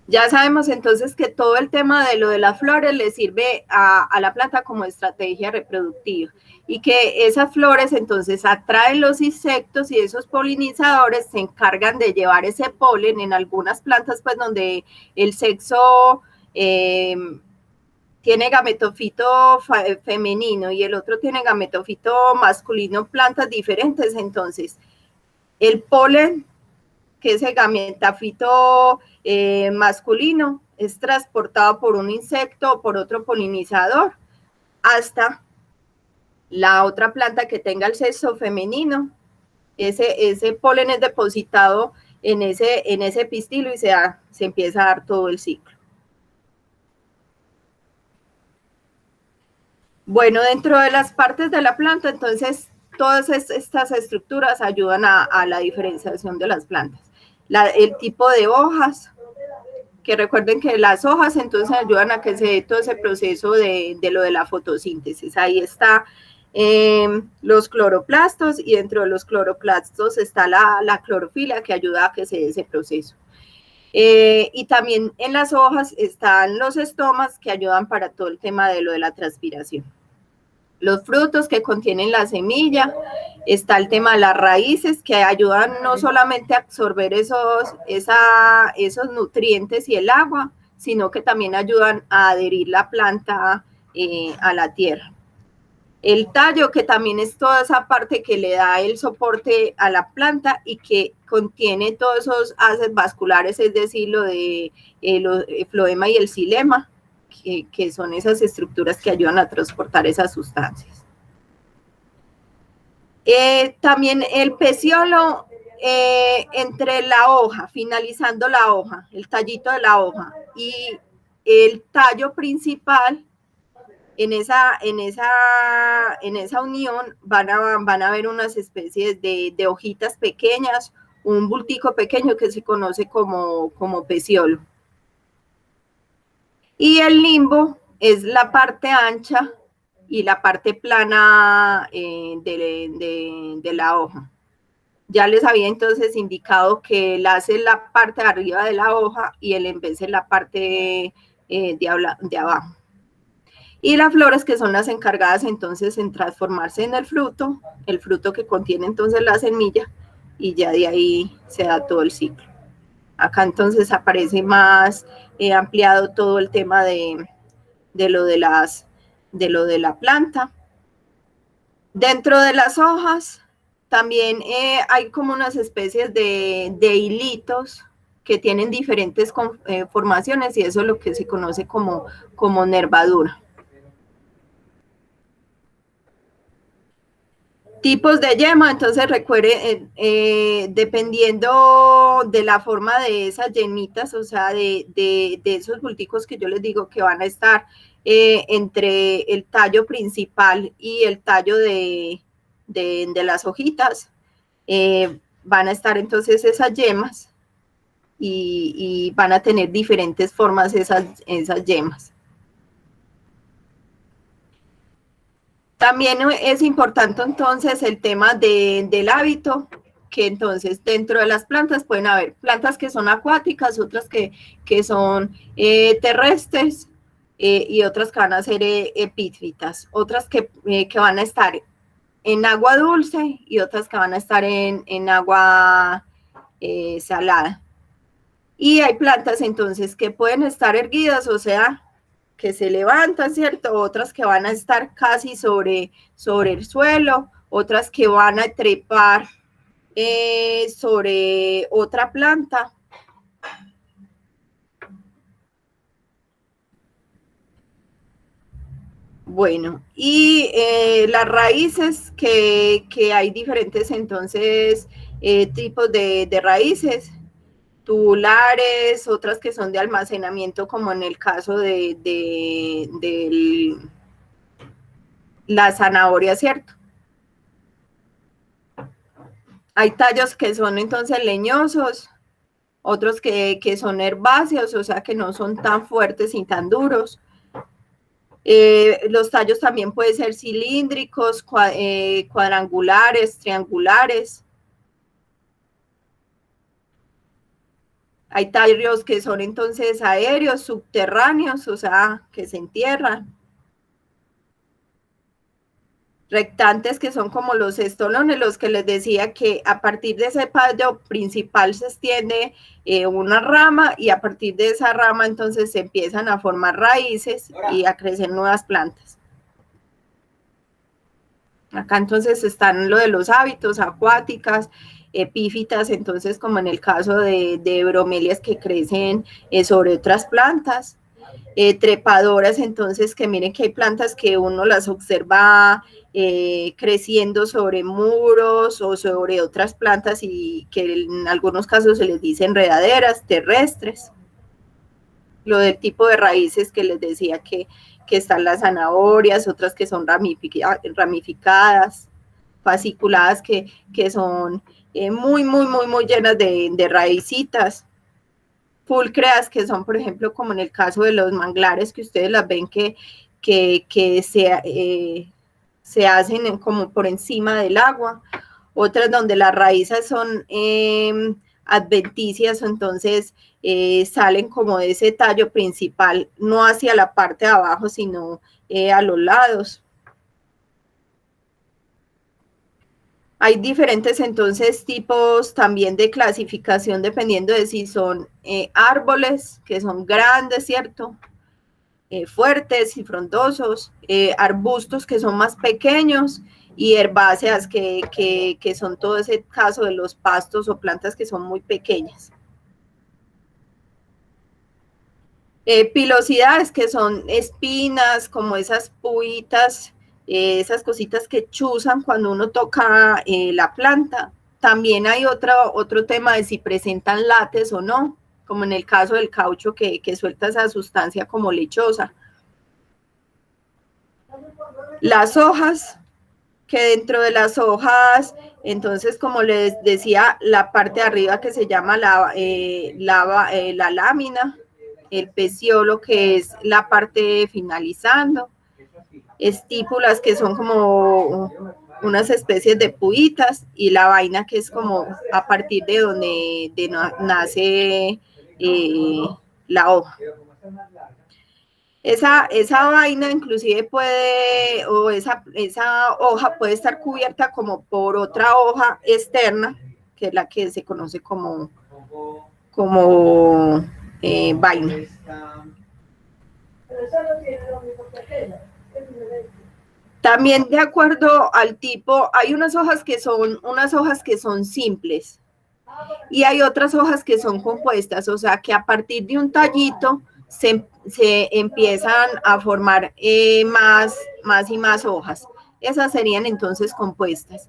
Ya sabemos entonces que todo el tema de lo de las flores le sirve a la planta como estrategia reproductiva y que esas flores entonces atraen los insectos y esos polinizadores se encargan de llevar ese polen en algunas plantas pues donde el sexo tiene gametofito femenino y el otro tiene gametofito masculino, plantas diferentes, entonces el polen que es el gametofito masculino, es transportado por un insecto o por otro polinizador hasta la otra planta que tenga el sexo femenino. Ese polen es depositado en ese pistilo y se empieza a dar todo el ciclo. Bueno, dentro de las partes de la planta, entonces, todas estas estructuras ayudan a la diferenciación de las plantas. El tipo de hojas, que recuerden que las hojas entonces ayudan a que se dé todo ese proceso de lo de la fotosíntesis. Ahí está los cloroplastos y dentro de los cloroplastos está la clorofila que ayuda a que se dé ese proceso. Y también en las hojas están los estomas que ayudan para todo el tema de lo de la transpiración. Los frutos que contienen la semilla, está el tema de las raíces que ayudan no solamente a absorber esos nutrientes y el agua, sino que también ayudan a adherir la planta a la tierra. El tallo, que también es toda esa parte que le da el soporte a la planta y que contiene todos esos haces vasculares, es decir, lo de el floema y el xilema, que son esas estructuras que ayudan a transportar esas sustancias. También el peciolo entre la hoja, finalizando la hoja, el tallito de la hoja y el tallo principal, en esa unión van a haber unas especies de hojitas pequeñas, un bultico pequeño que se conoce como peciolo. Y el limbo es la parte ancha y la parte plana de la hoja. Ya les había entonces indicado que el haz es la parte de arriba de la hoja y el embés es la parte de abajo. Y las flores, que son las encargadas entonces en transformarse en el fruto que contiene entonces la semilla, y ya de ahí se da todo el ciclo. Acá entonces aparece más ampliado todo el tema de lo de la planta. Dentro de las hojas también hay como unas especies de hilitos que tienen diferentes formaciones y eso es lo que se conoce como nervadura. Tipos de yema, entonces recuerde, dependiendo de la forma de esas yemitas, o sea, de esos bulticos que yo les digo que van a estar entre el tallo principal y el tallo de las hojitas, van a estar entonces esas yemas y van a tener diferentes formas esas yemas. También es importante entonces el tema del hábito, que entonces dentro de las plantas pueden haber plantas que son acuáticas, otras que son terrestres y otras que van a ser epífitas, otras que van a estar en agua dulce y otras que van a estar en agua salada. Y hay plantas entonces que pueden estar erguidas, o sea, que se levantan, ¿cierto? Otras que van a estar casi sobre el suelo, otras que van a trepar sobre otra planta. Bueno, y las raíces, que hay diferentes entonces tipos de raíces, tubulares, otras que son de almacenamiento, como en el caso de la zanahoria, ¿cierto? Hay tallos que son entonces leñosos, otros que son herbáceos, o sea que no son tan fuertes y tan duros. Los tallos también pueden ser cilíndricos, cuadrangulares, triangulares. Hay tallos que son entonces aéreos, subterráneos, o sea, que se entierran. Rectantes, que son como los estolones, los que les decía que a partir de ese tallo principal se extiende una rama y a partir de esa rama entonces se empiezan a formar raíces y a crecer nuevas plantas. Acá entonces están lo de los hábitos, acuáticas, epífitas, entonces como en el caso de bromelias que crecen sobre otras plantas. Trepadoras, entonces que miren que hay plantas que uno las observa creciendo sobre muros o sobre otras plantas y que en algunos casos se les dice enredaderas terrestres. Lo del tipo de raíces que les decía que están las zanahorias, otras que son ramificadas, fasciculadas, que son muy llenas de raícitas. Pulcreas, que son, por ejemplo, como en el caso de los manglares, que ustedes las ven que se hacen como por encima del agua. Otras donde las raíces son adventicias, entonces salen como de ese tallo principal, no hacia la parte de abajo, sino a los lados. Hay diferentes entonces tipos también de clasificación dependiendo de si son árboles, que son grandes, ¿cierto? Fuertes y frondosos, arbustos que son más pequeños y herbáceas que son todo ese caso de los pastos o plantas que son muy pequeñas. Pilosidades, que son espinas, como esas puitas, esas cositas que chuzan cuando uno toca la planta. También hay otro tema de si presentan látex o no, como en el caso del caucho que suelta esa sustancia como lechosa. Las hojas, que dentro de las hojas, entonces como les decía, la parte de arriba que se llama la lámina, el peciolo, que es la parte finalizando, estípulas, que son como unas especies de puitas, y la vaina, que es como a partir de donde nace la hoja. Esa vaina inclusive puede, o esa hoja puede estar cubierta como por otra hoja externa, que es la que se conoce como vaina. También de acuerdo al tipo, hay unas hojas que son simples y hay otras hojas que son compuestas, o sea que a partir de un tallito se empiezan a formar más y más hojas. Esas serían entonces compuestas.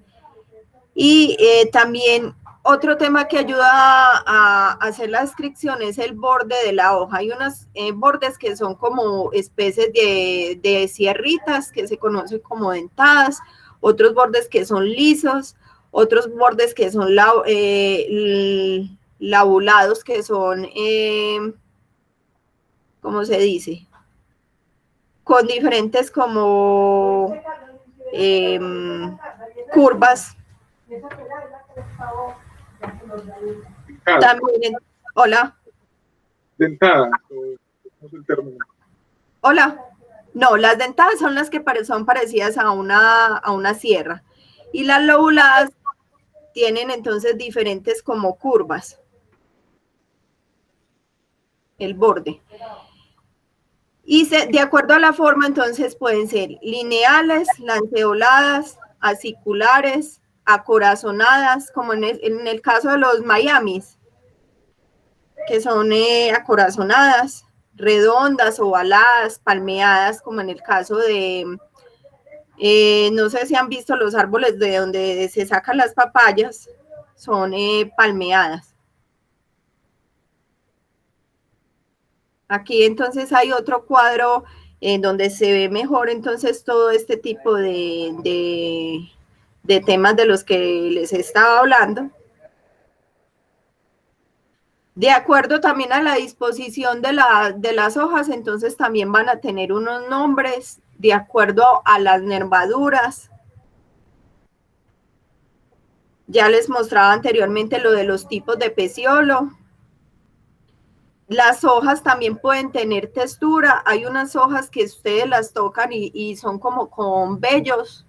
Y también otro tema que ayuda a hacer la descripción es el borde de la hoja. Hay unos bordes que son como especies de sierritas que se conocen como dentadas, otros bordes que son lisos, otros bordes que son labulados, que son, ¿cómo se dice? Con diferentes como curvas. También, hola. Dentada, no es el término. Hola. No, las dentadas son las que son parecidas a una sierra. Y las lobuladas tienen entonces diferentes como curvas. El borde. Y de acuerdo a la forma, entonces pueden ser lineales, lanceoladas, aciculares, acorazonadas, como en el caso de los Miamis, que son acorazonadas, redondas, ovaladas, palmeadas, como en el caso de, no sé si han visto los árboles de donde se sacan las papayas, son palmeadas. Aquí entonces hay otro cuadro en donde se ve mejor entonces todo este tipo de de temas de los que les estaba hablando. De acuerdo también a la disposición de las hojas, entonces también van a tener unos nombres de acuerdo a las nervaduras. Ya les mostraba anteriormente lo de los tipos de peciolo. Las hojas también pueden tener textura. Hay unas hojas que ustedes las tocan y son como con vellos.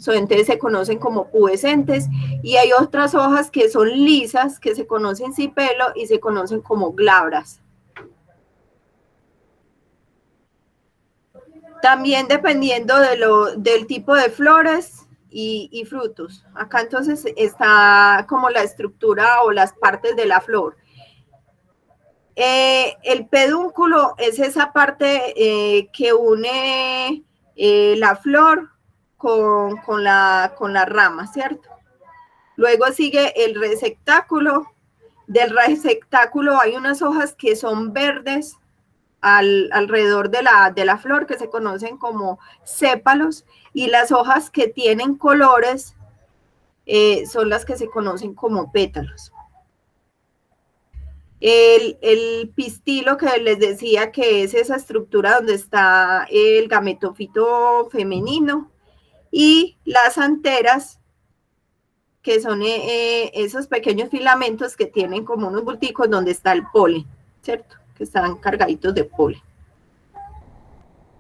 Entonces se conocen como pubescentes, y hay otras hojas que son lisas, que se conocen sin pelo y se conocen como glabras. También dependiendo del tipo de flores y frutos. Acá entonces está como la estructura o las partes de la flor. El pedúnculo es esa parte que une la flor con la rama, ¿cierto? Luego sigue el receptáculo. Del receptáculo hay unas hojas que son verdes alrededor de la flor, que se conocen como sépalos, y las hojas que tienen colores son las que se conocen como pétalos. El pistilo, que les decía que es esa estructura donde está el gametofito femenino, y las anteras, que son esos pequeños filamentos que tienen como unos bulticos donde está el polen, ¿cierto? Que están cargaditos de polen.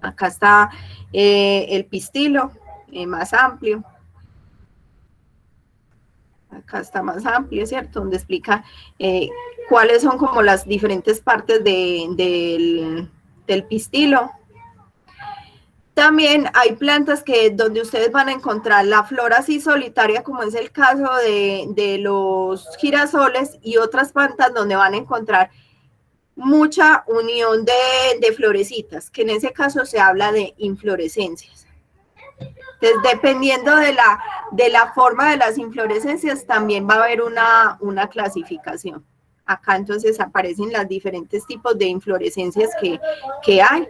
Acá está el pistilo más amplio. Acá está más amplio, ¿cierto? Donde explica cuáles son como las diferentes partes del pistilo. También hay plantas donde ustedes van a encontrar la flor así solitaria, como es el caso de los girasoles, y otras plantas donde van a encontrar mucha unión de florecitas, que en ese caso se habla de inflorescencias. Entonces, dependiendo de la forma de las inflorescencias, también va a haber una clasificación. Acá entonces aparecen los diferentes tipos de inflorescencias que hay.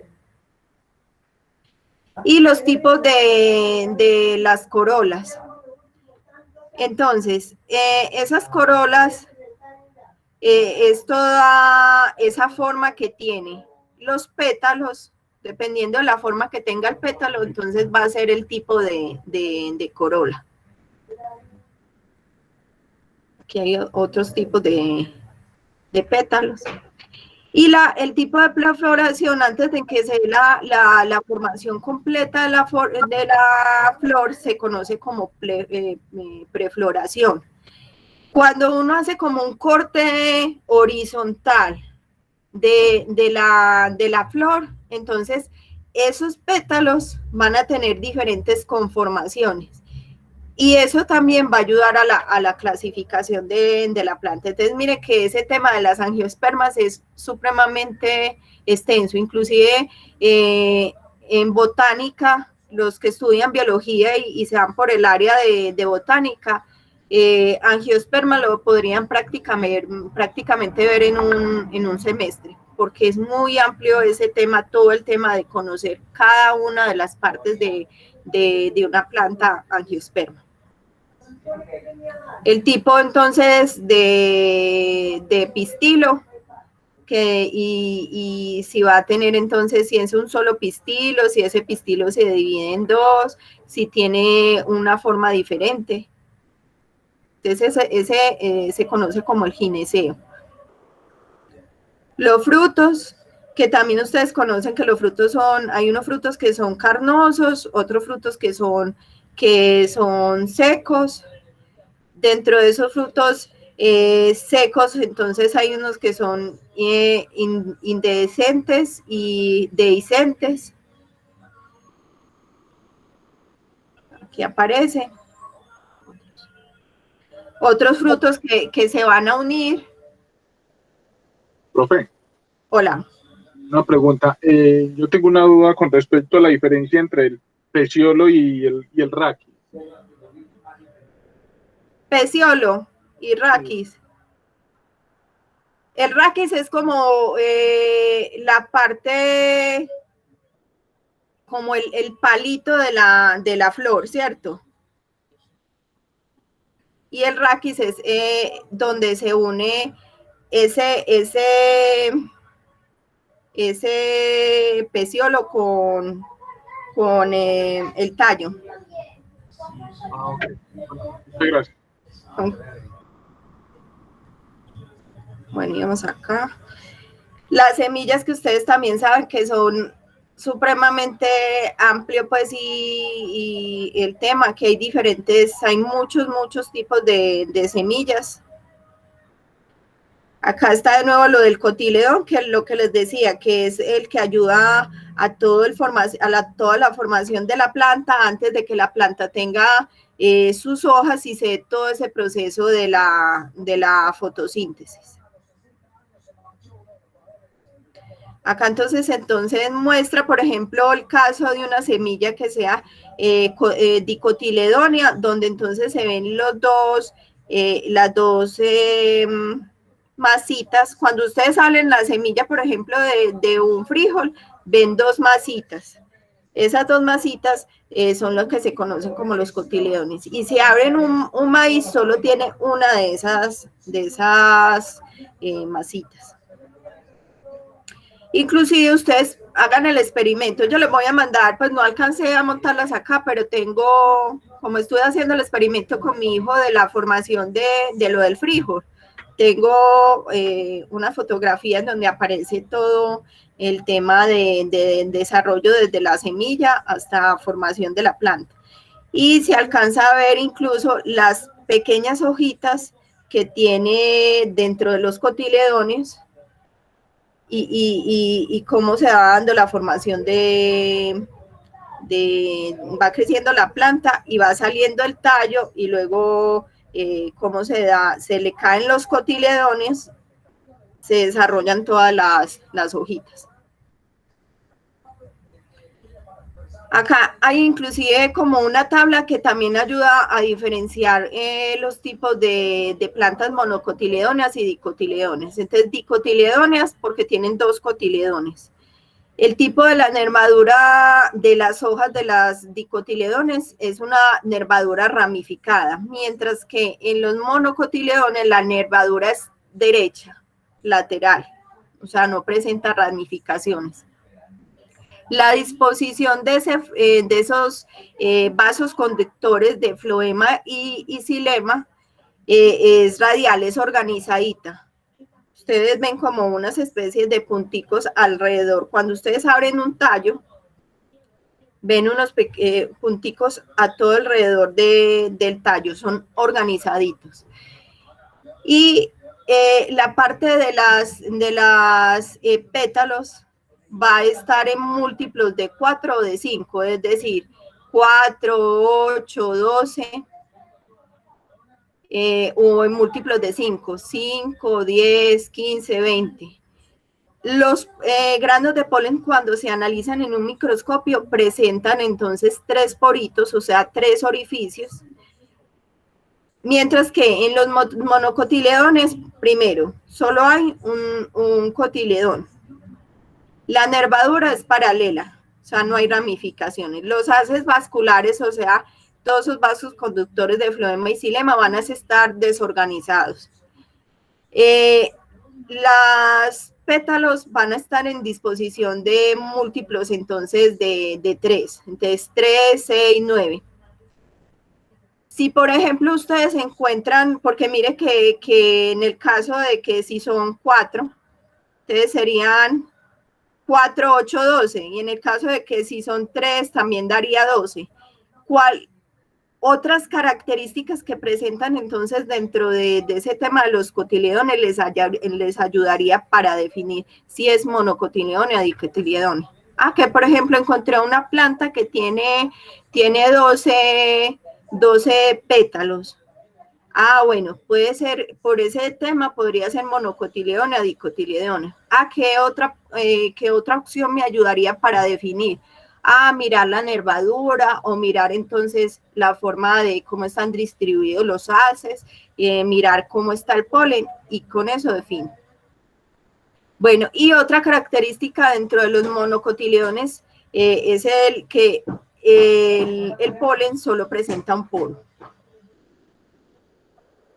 Y los tipos de las corolas. Entonces, esas corolas es toda esa forma que tiene los pétalos. Dependiendo de la forma que tenga el pétalo, entonces va a ser el tipo de corola. Aquí hay otros tipos de pétalos. Y el tipo de prefloración, antes de que se dé la formación completa de la flor, se conoce como prefloración. Cuando uno hace como un corte horizontal de la flor, entonces esos pétalos van a tener diferentes conformaciones. Y eso también va a ayudar a la clasificación de la planta. Entonces, mire que ese tema de las angiospermas es supremamente extenso. Inclusive en botánica, los que estudian biología y se van por el área de botánica, angiosperma lo podrían prácticamente ver en un semestre, porque es muy amplio ese tema, todo el tema de conocer cada una de las partes de una planta angiosperma. El tipo entonces de pistilo, y si va a tener entonces, si es un solo pistilo, si ese pistilo se divide en dos, si tiene una forma diferente. Entonces ese se conoce como el gineceo. Los frutos, que también ustedes conocen que los frutos hay unos frutos que son carnosos, otros frutos que son secos. Dentro de esos frutos secos, entonces hay unos que son indehiscentes y dehiscentes. Aquí aparece. Otros frutos que se van a unir. Profe. Hola. Una pregunta. Yo tengo una duda con respecto a la diferencia entre el peciolo y el raquis. Peciolo y raquis. El raquis es como la parte, como el palito de la flor, ¿cierto? y el raquis es donde se une ese peciolo con el tallo. Ah, ok. Muchas gracias. Bueno, y vamos acá. Las semillas que ustedes también saben que son supremamente amplio, pues, y el tema que hay muchos tipos de semillas. Acá está de nuevo lo del cotiledón, que es lo que les decía, que es el que ayuda a toda la formación de la planta antes de que la planta tenga sus hojas y se dé todo ese proceso de la fotosíntesis. Acá entonces muestra, por ejemplo, el caso de una semilla que sea dicotiledónea, donde entonces se ven las dos masitas. Cuando ustedes abren la semilla, por ejemplo, de un frijol, ven dos masitas. Esas dos masitas son los que se conocen como los cotiledones. Y si abren un maíz, solo tiene una de esas masitas. Inclusive ustedes hagan el experimento, yo les voy a mandar, pues no alcancé a montarlas acá, pero como estuve haciendo el experimento con mi hijo de la formación de lo del frijol, tengo una fotografía en donde aparece todo el tema de desarrollo desde la semilla hasta formación de la planta. Y se alcanza a ver incluso las pequeñas hojitas que tiene dentro de los cotiledones, y cómo se va dando la formación va creciendo la planta y va saliendo el tallo, y luego cómo se le caen los cotiledones, se desarrollan todas las hojitas. Acá hay inclusive como una tabla que también ayuda a diferenciar los tipos de plantas monocotiledóneas y dicotiledóneas. Entonces, dicotiledóneas porque tienen dos cotiledones. El tipo de la nervadura de las hojas de las dicotiledones es una nervadura ramificada, mientras que en los monocotiledones la nervadura es derecha, lateral, o sea, no presenta ramificaciones. La disposición de esos vasos conductores de floema y xilema es radial, es organizadita. Ustedes ven como unas especies de punticos alrededor. Cuando ustedes abren un tallo, ven unos punticos a todo alrededor del tallo, son organizaditos. Y la parte de las pétalos va a estar en múltiplos de 4 o de 5, es decir, 4, 8, 12, o en múltiplos de 5, 5, 10, 15, 20. Los granos de polen, cuando se analizan en un microscopio, presentan entonces 3 poritos, o sea, 3 orificios, mientras que en los monocotiledones, primero, solo hay un cotiledón. La nervadura es paralela, o sea, no hay ramificaciones. Los haces vasculares, o sea, todos esos vasos conductores de floema y xilema van a estar desorganizados. Las pétalos van a estar en disposición de múltiplos, entonces, de 3. Entonces, 3, 6, 9. Si, por ejemplo, ustedes encuentran, porque mire que en el caso de que si son 4, entonces serían 4, 8, 12, y en el caso de que si son 3, también daría 12. Otras características que presentan entonces dentro de ese tema de los cotiledones les ayudaría para definir si es monocotiledón o dicotiledón. Que por ejemplo encontré una planta que tiene 12 pétalos. Bueno, puede ser, por ese tema podría ser monocotiledón o dicotiledón. ¿Qué otra opción me ayudaría para definir? Mirar la nervadura, o mirar entonces la forma de cómo están distribuidos los haces, mirar cómo está el polen, y con eso defino. Bueno, y otra característica dentro de los monocotiledones es el que el polen solo presenta un polo.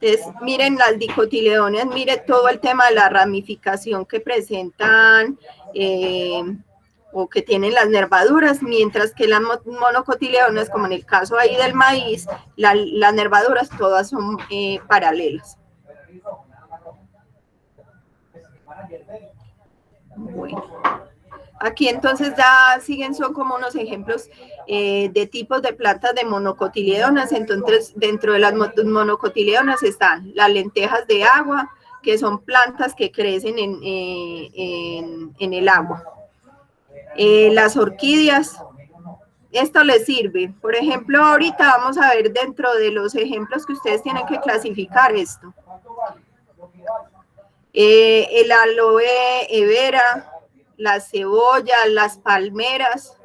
Entonces, miren las dicotiledóneas, mire todo el tema de la ramificación que presentan o que tienen las nervaduras, mientras que las monocotiledóneas, como en el caso ahí del maíz, las nervaduras todas son paralelas. Bueno, aquí entonces ya siguen, son como unos ejemplos de tipos de plantas de monocotiledóneas. Entonces, dentro de las monocotiledóneas están las lentejas de agua, que son plantas que crecen en el agua. Las orquídeas, esto les sirve. Por ejemplo, ahorita vamos a ver dentro de los ejemplos que ustedes tienen que clasificar esto. El aloe vera, las cebollas, las palmeras,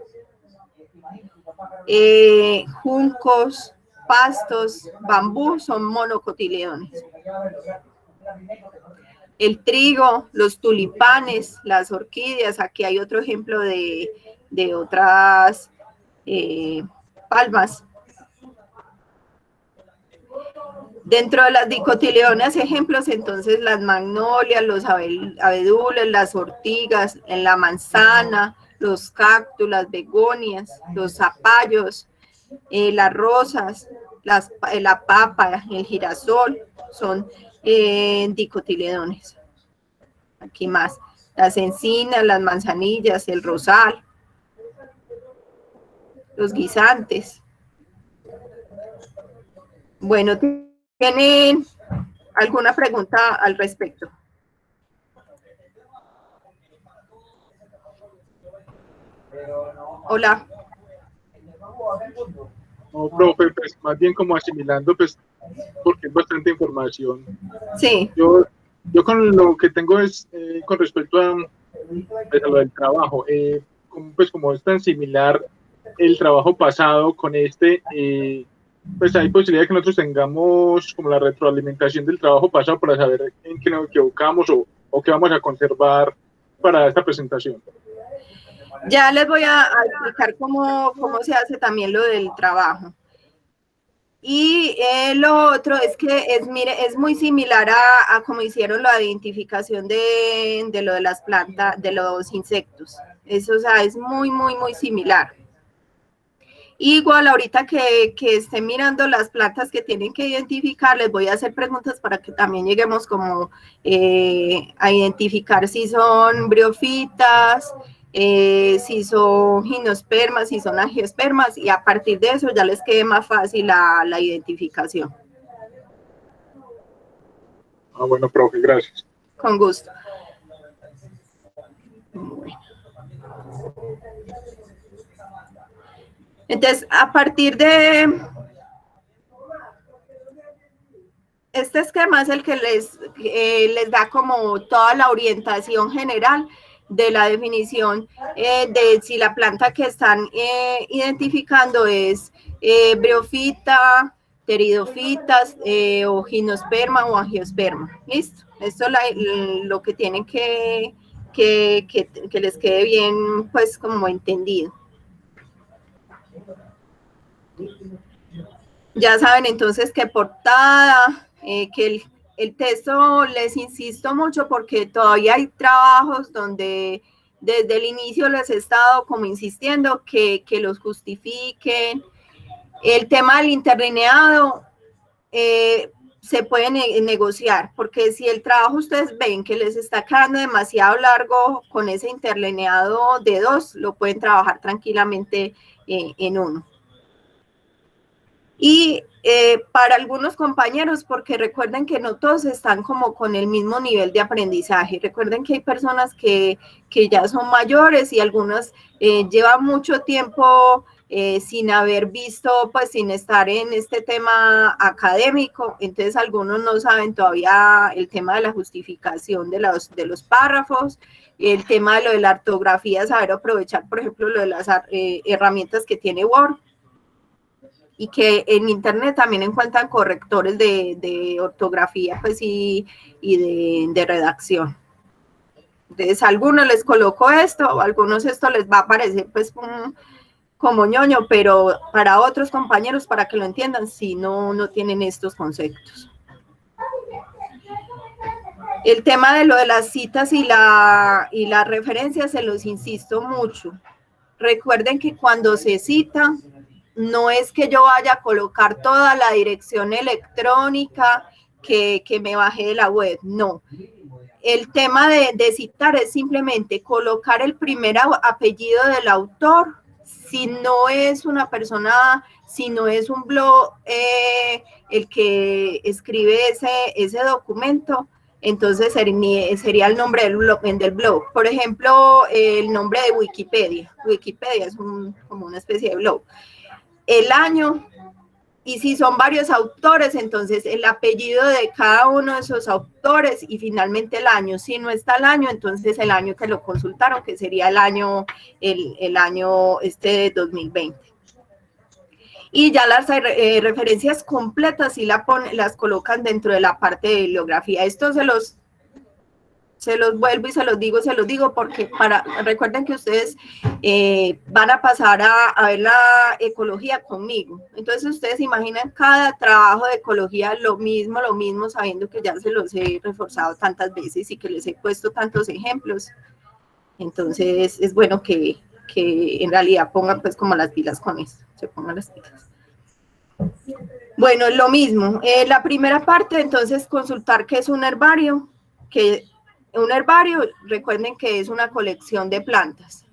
juncos, pastos, bambú son monocotiledones. El trigo, los tulipanes, las orquídeas, aquí hay otro ejemplo de otras palmas. Dentro de las dicotiledóneas, ejemplos, entonces las magnolias, los abedules, las ortigas, en la manzana, los cactus, las begonias, los zapallos, las rosas, la papa, el girasol, son dicotiledones. Aquí más, las encinas, las manzanillas, el rosal, los guisantes. Bueno, ¿tienen alguna pregunta al respecto? Hola. No, profe, pues más bien como asimilando, pues, porque es bastante información. Sí. Yo con lo que tengo es con respecto a, pues, a lo del trabajo, pues como es tan similar el trabajo pasado con este, pues hay posibilidad de que nosotros tengamos como la retroalimentación del trabajo pasado para saber en qué nos equivocamos o qué vamos a conservar para esta presentación. Ya les voy a explicar cómo se hace también lo del trabajo. Y lo otro es que es muy similar a como hicieron la identificación de lo de las plantas, de los insectos. Eso, o sea, es muy similar. Igual ahorita que estén mirando las plantas que tienen que identificar, les voy a hacer preguntas para que también lleguemos como a identificar si son briofitas, si son gimnospermas, si son angiospermas, y a partir de eso ya les quede más fácil la identificación. Ah, bueno, profe, gracias. Con gusto. Bueno. Entonces, a partir de este esquema es el que les da como toda la orientación general de la definición de si la planta que están identificando es briofita, pteridofitas, o gimnosperma o angiosperma. ¿Listo? Esto es lo que tienen que les quede bien, pues, como entendido. Ya saben entonces que portada, que el texto, les insisto mucho porque todavía hay trabajos donde desde el inicio les he estado como insistiendo que los justifiquen. El tema del interlineado se puede negociar, porque si el trabajo ustedes ven que les está quedando demasiado largo con ese interlineado de 2, lo pueden trabajar tranquilamente en 1. Y para algunos compañeros, porque recuerden que no todos están como con el mismo nivel de aprendizaje. Recuerden que hay personas que ya son mayores y algunas llevan mucho tiempo sin haber visto, pues sin estar en este tema académico. Entonces algunos no saben todavía el tema de la justificación de los párrafos, el tema de lo de la ortografía, saber aprovechar, por ejemplo, lo de las herramientas que tiene Word. Y que en internet también encuentran correctores de ortografía, pues, y de redacción. Entonces, a algunos les coloco esto, a algunos esto les va a parecer, pues, como ñoño, pero para otros compañeros, para que lo entiendan, si no tienen estos conceptos. El tema de lo de las citas y las referencias se los insisto mucho. Recuerden que cuando se cita, no es que yo vaya a colocar toda la dirección electrónica que me bajé de la web, no. El tema de citar es simplemente colocar el primer apellido del autor, si no es una persona, si no es un blog el que escribe ese documento, entonces sería el nombre del blog. Por ejemplo, el nombre de Wikipedia. Wikipedia es como una especie de blog. El año, y si son varios autores, entonces el apellido de cada uno de esos autores y finalmente el año. Si no está el año, entonces el año que lo consultaron, que sería el año 2020. Y ya las referencias completas sí las colocan dentro de la parte de bibliografía. Esto se los vuelvo y se los digo porque recuerden que ustedes van a pasar a ver la ecología conmigo. Entonces ustedes imaginan cada trabajo de ecología lo mismo, sabiendo que ya se los he reforzado tantas veces y que les he puesto tantos ejemplos. Entonces es bueno que en realidad pongan pues como las pilas con esto, se pongan las pilas. Bueno, lo mismo. La primera parte, entonces, consultar qué es un herbario, un herbario, recuerden que es una colección de plantas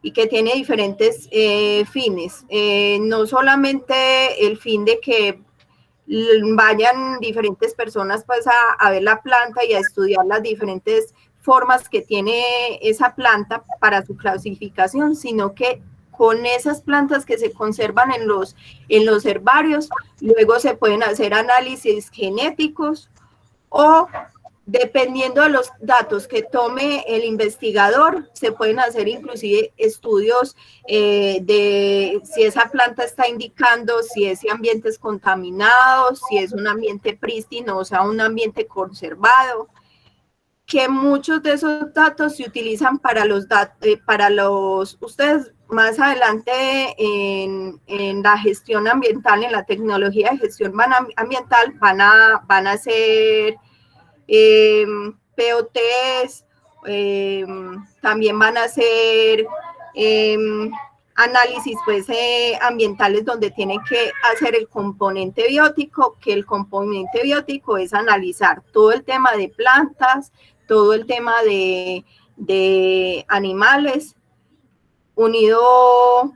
y que tiene diferentes fines. No solamente el fin de que vayan diferentes personas pues a ver la planta y a estudiar las diferentes formas que tiene esa planta para su clasificación, sino que con esas plantas que se conservan en los herbarios, luego se pueden hacer análisis genéticos o dependiendo de los datos que tome el investigador, se pueden hacer inclusive estudios de si esa planta está indicando si ese ambiente es contaminado, si es un ambiente prístino, o sea, un ambiente conservado, que muchos de esos datos se utilizan para ustedes más adelante en la gestión ambiental, en la tecnología de gestión ambiental, van a hacer POTs, también van a hacer análisis pues, ambientales donde tienen que hacer el componente biótico, que el componente biótico es analizar todo el tema de plantas, todo el tema de animales, unido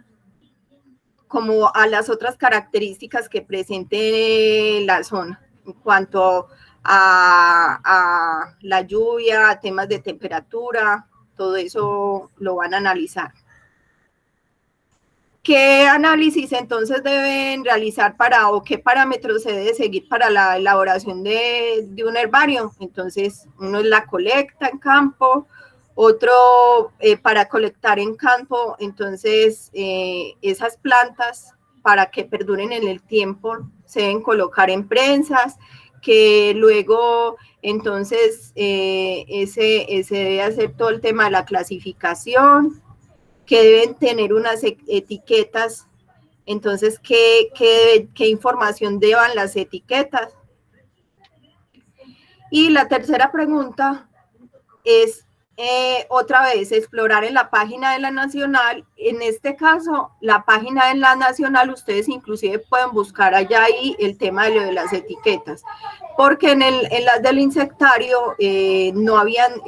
como a las otras características que presente la zona en cuanto a la lluvia, a temas de temperatura, todo eso lo van a analizar. ¿Qué análisis entonces deben realizar o qué parámetros se debe seguir para la elaboración de un herbario? Entonces, uno es la colecta en campo, otro para colectar en campo, entonces esas plantas para que perduren en el tiempo se deben colocar en prensas, que luego entonces se debe hacer todo el tema de la clasificación, que deben tener unas etiquetas, entonces qué información llevan las etiquetas. Y la tercera pregunta es otra vez explorar en la página de la Nacional. En este caso, la página de la Nacional, ustedes inclusive pueden buscar allá ahí el tema de lo de las etiquetas, porque en las del insectario no habían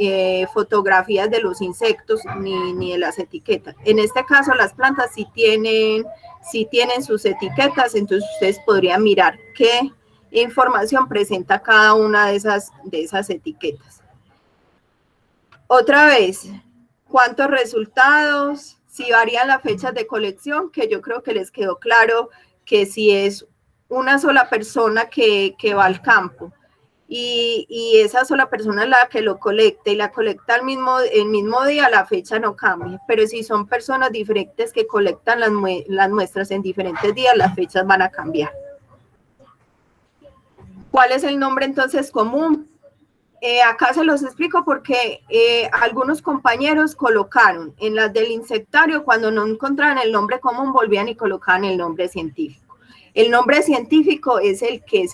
fotografías de los insectos ni de las etiquetas. En este caso, las plantas sí tienen sus etiquetas, entonces ustedes podrían mirar qué información presenta cada una de esas etiquetas. Otra vez, ¿cuántos resultados? Si varían las fechas de colección, que yo creo que les quedó claro que si es una sola persona que va al campo y esa sola persona es la que lo colecta y la colecta el mismo día, la fecha no cambia. Pero si son personas diferentes que colectan las muestras en diferentes días, las fechas van a cambiar. ¿Cuál es el nombre entonces común? Acá se los explico porque algunos compañeros colocaron en las del insectario, cuando no encontraban el nombre común, volvían y colocaban el nombre científico. El nombre científico es el que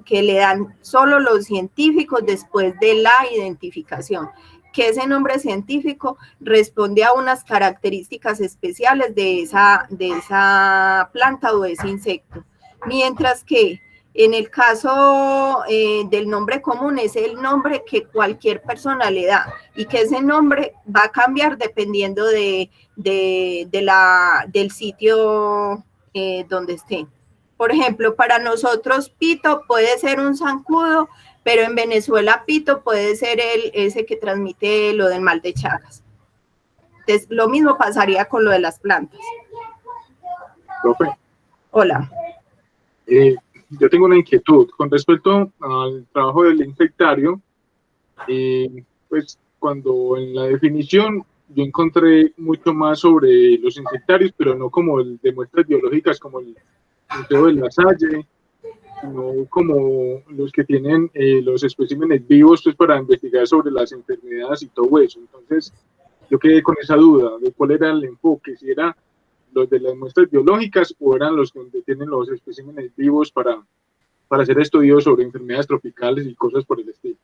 que le dan solo los científicos después de la identificación, que ese nombre científico responde a unas características especiales de esa planta o de ese insecto. Mientras que en el caso del nombre común es el nombre que cualquier persona le da y que ese nombre va a cambiar dependiendo del sitio donde esté. Por ejemplo, para nosotros pito puede ser un zancudo, pero en Venezuela pito puede ser ese que transmite lo del mal de Chagas. Entonces, lo mismo pasaría con lo de las plantas. Profe. Hola. Yo tengo una inquietud con respecto al trabajo del insectario. Pues cuando en la definición yo encontré mucho más sobre los insectarios, pero no como el de muestras biológicas, como el Museo de la Salle, sino como los que tienen los especímenes vivos, pues para investigar sobre las enfermedades y todo eso. Entonces yo quedé con esa duda de cuál era el enfoque, si era los de las muestras biológicas o eran los donde tienen los especímenes vivos para hacer estudios sobre enfermedades tropicales y cosas por el estilo.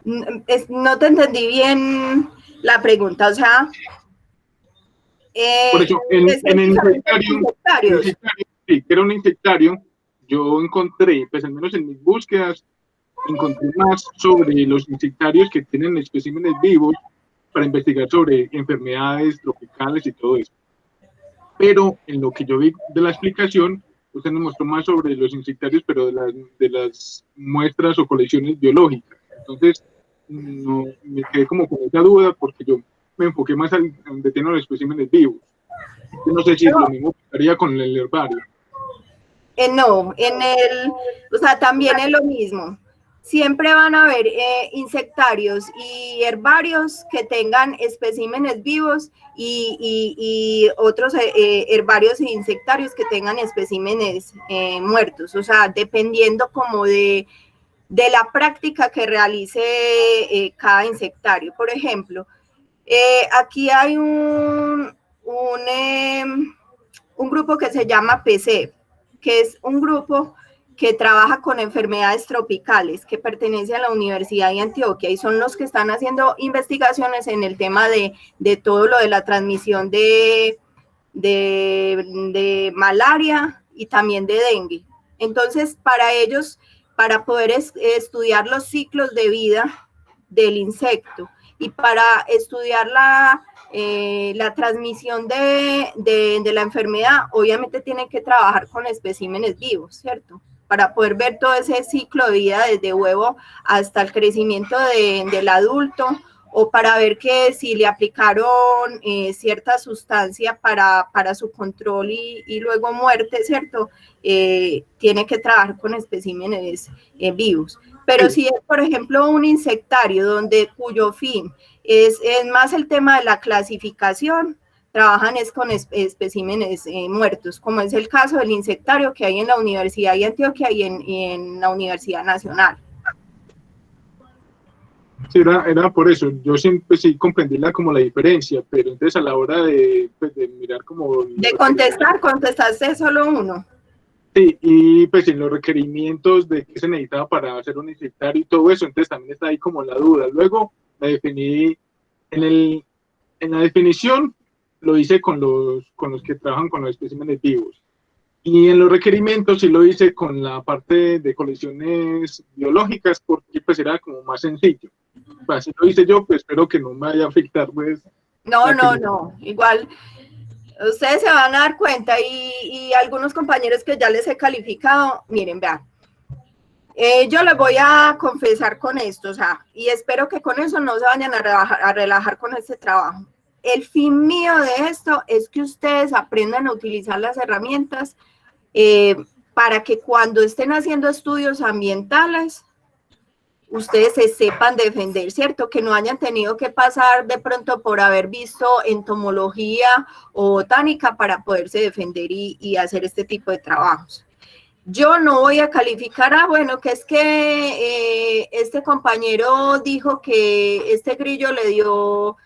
No te entendí bien la pregunta, o sea... por eso, en el insectario, sí, que era un insectario, yo encontré, pues al menos en mis búsquedas, encontré más sobre los insectarios que tienen especímenes vivos para investigar sobre enfermedades tropicales y todo eso. Pero en lo que yo vi de la explicación, usted nos mostró más sobre los insectarios, pero de las muestras o colecciones biológicas. Entonces, no, me quedé como con esa duda porque yo me enfoqué más a donde tienen los especímenes vivos. Yo no sé si lo mismo pasaría con el herbario. No, o sea, también es lo mismo. Siempre van a haber insectarios y herbarios que tengan especímenes vivos y otros herbarios e insectarios que tengan especímenes muertos. O sea, dependiendo como de la práctica que realice cada insectario. Por ejemplo, aquí hay un grupo que se llama PCEP, que es un grupo que trabaja con enfermedades tropicales, que pertenece a la Universidad de Antioquia y son los que están haciendo investigaciones en el tema de todo lo de la transmisión de malaria y también de dengue. Entonces, para ellos, para poder estudiar los ciclos de vida del insecto y para estudiar la transmisión de la enfermedad, obviamente tienen que trabajar con especímenes vivos, ¿cierto? Para poder ver todo ese ciclo de vida desde huevo hasta el crecimiento del adulto, o para ver que si le aplicaron cierta sustancia para su control y luego muerte, ¿cierto? Tiene que trabajar con especímenes vivos. Pero si es, por ejemplo, un insectario cuyo fin es más el tema de la clasificación, trabajan es con especímenes muertos, como es el caso del insectario que hay en la Universidad de Antioquia y en la Universidad Nacional. Sí, era por eso, yo siempre sí comprendí como la diferencia, pero entonces a la hora de mirar como... De contestaste solo uno. Sí, y pues en los requerimientos de qué se necesitaba para hacer un insectario y todo eso, entonces también está ahí como la duda. Luego me definí, en la definición lo hice con los que trabajan con los especímenes vivos. Y en los requerimientos sí lo hice con la parte de colecciones biológicas porque pues era como más sencillo. Pues así lo hice yo, pues espero que no me vaya a afectar pues. No, igual ustedes se van a dar cuenta y algunos compañeros que ya les he calificado, miren, vean, yo les voy a confesar con esto, o sea, y espero que con eso no se vayan a relajar con este trabajo. El fin mío de esto es que ustedes aprendan a utilizar las herramientas para que cuando estén haciendo estudios ambientales, ustedes se sepan defender, ¿cierto? Que no hayan tenido que pasar de pronto por haber visto entomología o botánica para poderse defender y hacer este tipo de trabajos. Yo no voy a calificar, bueno, que es que este compañero dijo que este grillo le dio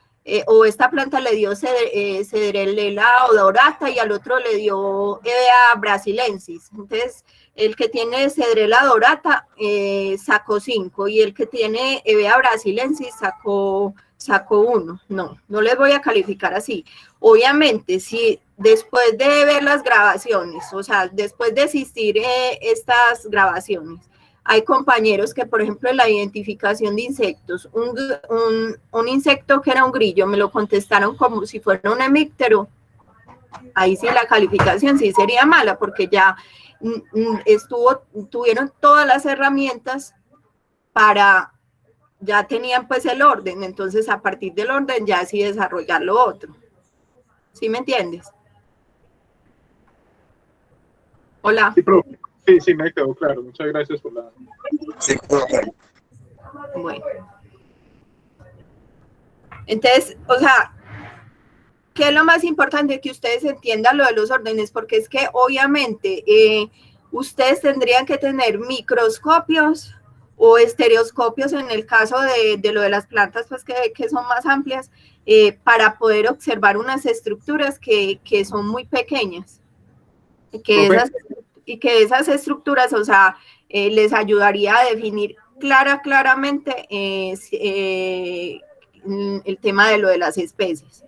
o esta planta le dio Cedrela odorata y al otro le dio Hevea brasilensis. Entonces, el que tiene Cedrela odorata sacó 5 y el que tiene Hevea brasilensis sacó 1. No les voy a calificar así. Obviamente, si después de ver las grabaciones, o sea, después de asistir estas grabaciones, hay compañeros que, por ejemplo, en la identificación de insectos, un insecto que era un grillo, me lo contestaron como si fuera un hemíptero. Ahí sí la calificación sí sería mala, porque ya tuvieron todas las herramientas ya tenían pues el orden, entonces a partir del orden ya sí desarrollar lo otro. ¿Sí me entiendes? Hola. Sí, profe. Sí, me quedó claro. Muchas gracias por la... Sí, profe. Bueno. Entonces, o sea, ¿qué es lo más importante? Que ustedes entiendan lo de los órdenes, porque es que obviamente ustedes tendrían que tener microscopios o estereoscopios en el caso de lo de las plantas, pues que son más amplias, para poder observar unas estructuras que son muy pequeñas. Y que esas estructuras, o sea, les ayudaría a definir claramente el tema de lo de las especies.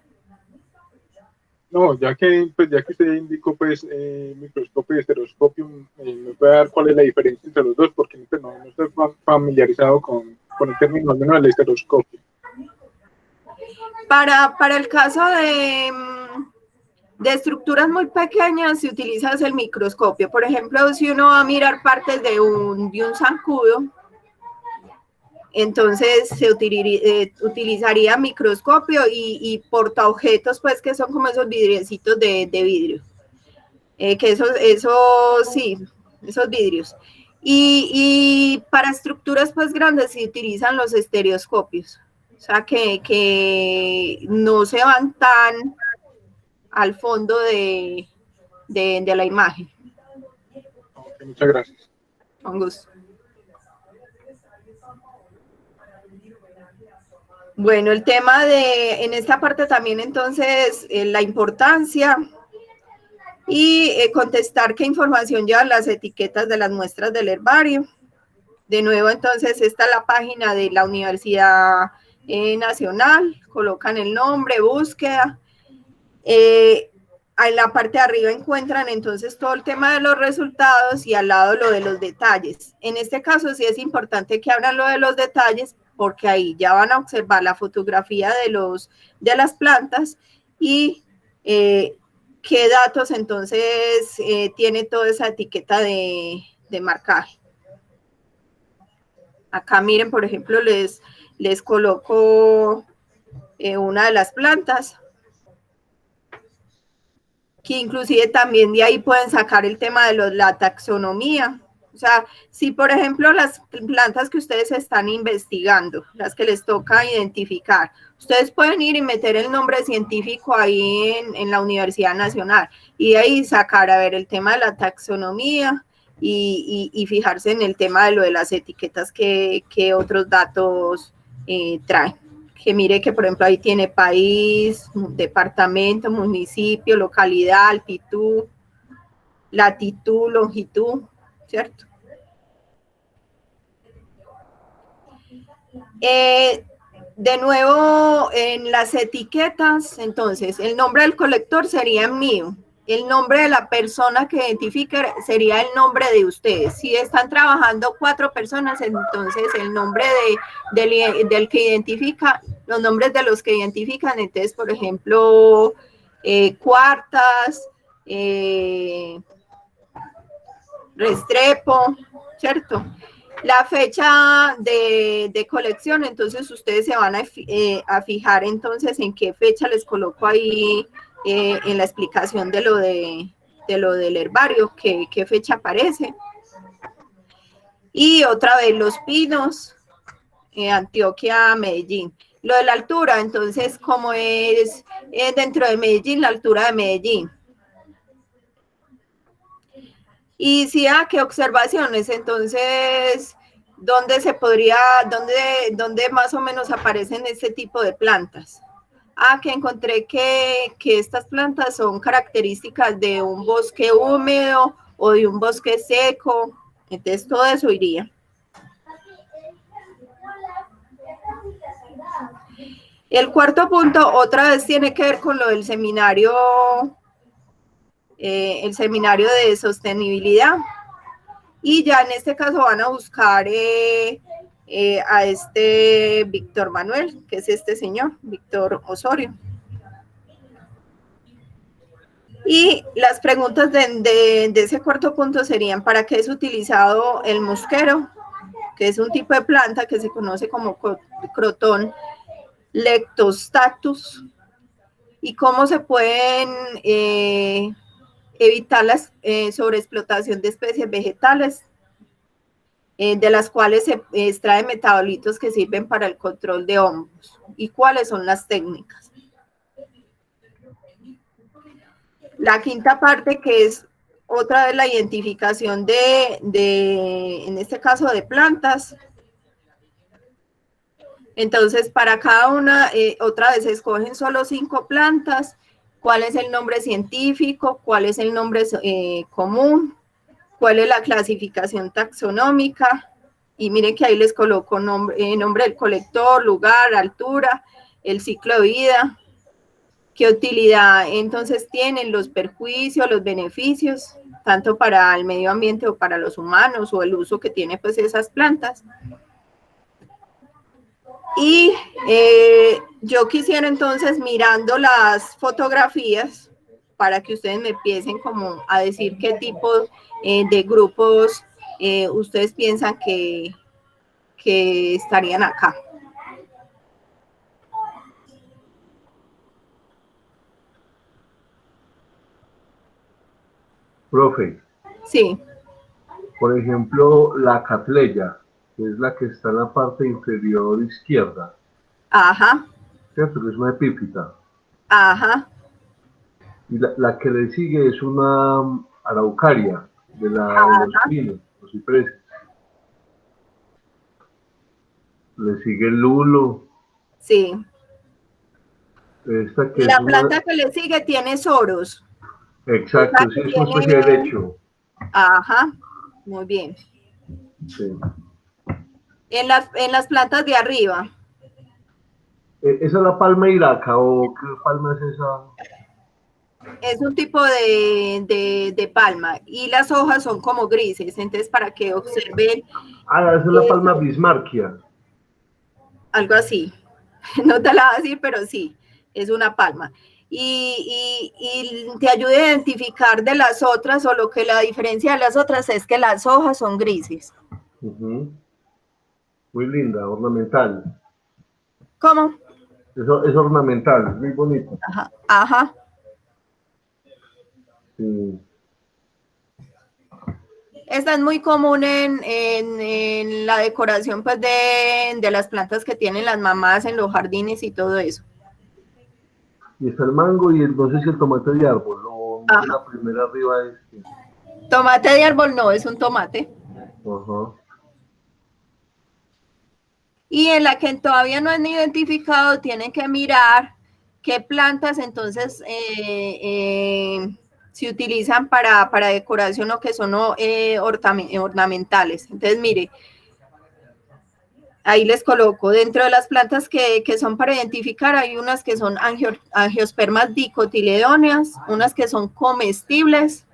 No, ya que usted indicó pues microscopio y estereoscopio, me puede dar cuál es la diferencia entre los dos, porque no estoy familiarizado con el término al menos del estereoscopio. Para el caso de estructuras muy pequeñas se utiliza el microscopio. Por ejemplo, si uno va a mirar partes de un zancudo, entonces se utilizaría microscopio y portaobjetos, pues que son como esos vidriecitos de vidrio. Que esos vidrios. Y para estructuras pues grandes se utilizan los estereoscopios. O sea que no se van tan al fondo de la imagen. Okay, muchas gracias. Con gusto. Bueno, el tema en esta parte también entonces, la importancia y contestar qué información llevan las etiquetas de las muestras del herbario. De nuevo, entonces, esta es la página de la Universidad Nacional, colocan el nombre, búsqueda. En la parte de arriba encuentran entonces todo el tema de los resultados y al lado lo de los detalles. En este caso sí es importante que abran lo de los detalles porque ahí ya van a observar la fotografía de las plantas y qué datos entonces tiene toda esa etiqueta de marcaje. Acá miren, por ejemplo, les coloco una de las plantas, que inclusive también de ahí pueden sacar el tema de la taxonomía. O sea, si por ejemplo las plantas que ustedes están investigando, las que les toca identificar, ustedes pueden ir y meter el nombre científico ahí en la Universidad Nacional y de ahí sacar a ver el tema de la taxonomía y fijarse en el tema de lo de las etiquetas que otros datos traen. Que mire que, por ejemplo, ahí tiene país, departamento, municipio, localidad, altitud, latitud, longitud, ¿cierto? De nuevo, en las etiquetas, entonces, el nombre del colector sería mío. El nombre de la persona que identifique sería el nombre de ustedes. Si están trabajando 4 personas, entonces el nombre del que identifica, los nombres de los que identifican, entonces, por ejemplo, Cuartas, Restrepo, ¿cierto? La fecha de colección, entonces ustedes se van a fijar entonces en qué fecha les coloco ahí en la explicación de lo del herbario, qué fecha aparece. Y otra vez los pinos, Antioquia, Medellín. Lo de la altura, entonces, como es dentro de Medellín, la altura de Medellín. Y sí, ¿qué observaciones? Entonces, ¿dónde más o menos aparecen este tipo de plantas? Ah, que encontré que estas plantas son características de un bosque húmedo o de un bosque seco. Entonces todo eso iría. El cuarto punto otra vez tiene que ver con lo del seminario, el seminario de sostenibilidad. Y ya en este caso van a buscar a este Víctor Manuel, que es este señor, Víctor Osorio. Y las preguntas de ese cuarto punto serían: ¿para qué es utilizado el mosquero? Que es un tipo de planta que se conoce como Croton lectostatus. ¿Y cómo se pueden evitar la sobreexplotación de especies vegetales, de las cuales se extraen metabolitos que sirven para el control de hongos? ¿Y cuáles son las técnicas? La quinta parte, que es otra vez la identificación en este caso, de plantas. Entonces, para cada una, otra vez se escogen solo 5 plantas. ¿Cuál es el nombre científico? ¿Cuál es el nombre común? ¿Cuál es la clasificación taxonómica? Y miren que ahí les coloco nombre del colector, lugar, altura, el ciclo de vida, qué utilidad entonces tienen, los perjuicios, los beneficios, tanto para el medio ambiente o para los humanos, o el uso que tiene pues esas plantas. Y yo quisiera entonces, mirando las fotografías, para que ustedes me empiecen como a decir qué tipo de grupos ustedes piensan que estarían acá. Profe, Sí. por ejemplo, la catleya, que es la que está en la parte inferior izquierda, Ajá. ¿cierto? Que es una epífita. Ajá. Y la que le sigue es una araucaria de los pinos, los cipreses. Le sigue el lulo. Sí. Esta que La es planta que le sigue tiene soros. Exacto, sí, es una especie de lecho. Ajá, muy bien. Sí. En las plantas de arriba. ¿Esa es la palma iraca o qué palma es esa? Es un tipo de palma y las hojas son como grises, entonces para que observen. Esa es la palma bismarckia. Algo así, no te la voy a decir, pero sí, es una palma. Y te ayuda a identificar de las otras, o lo que la diferencia de las otras es que las hojas son grises. Muy linda, ornamental. ¿Cómo? Es ornamental, muy bonito. Ajá, ajá. Sí. Esta es muy común en la decoración pues de las plantas que tienen las mamás en los jardines y todo eso. Y está el mango y entonces el tomate de árbol. La primera arriba es... Tomate de árbol no, es un tomate. Ajá. Y en la que todavía no han identificado, tienen que mirar qué plantas entonces se utilizan para decoración o que son ornamentales. Entonces, mire, ahí les coloco, dentro de las plantas que son para identificar, hay unas que son angiospermas dicotiledóneas, unas que son comestibles,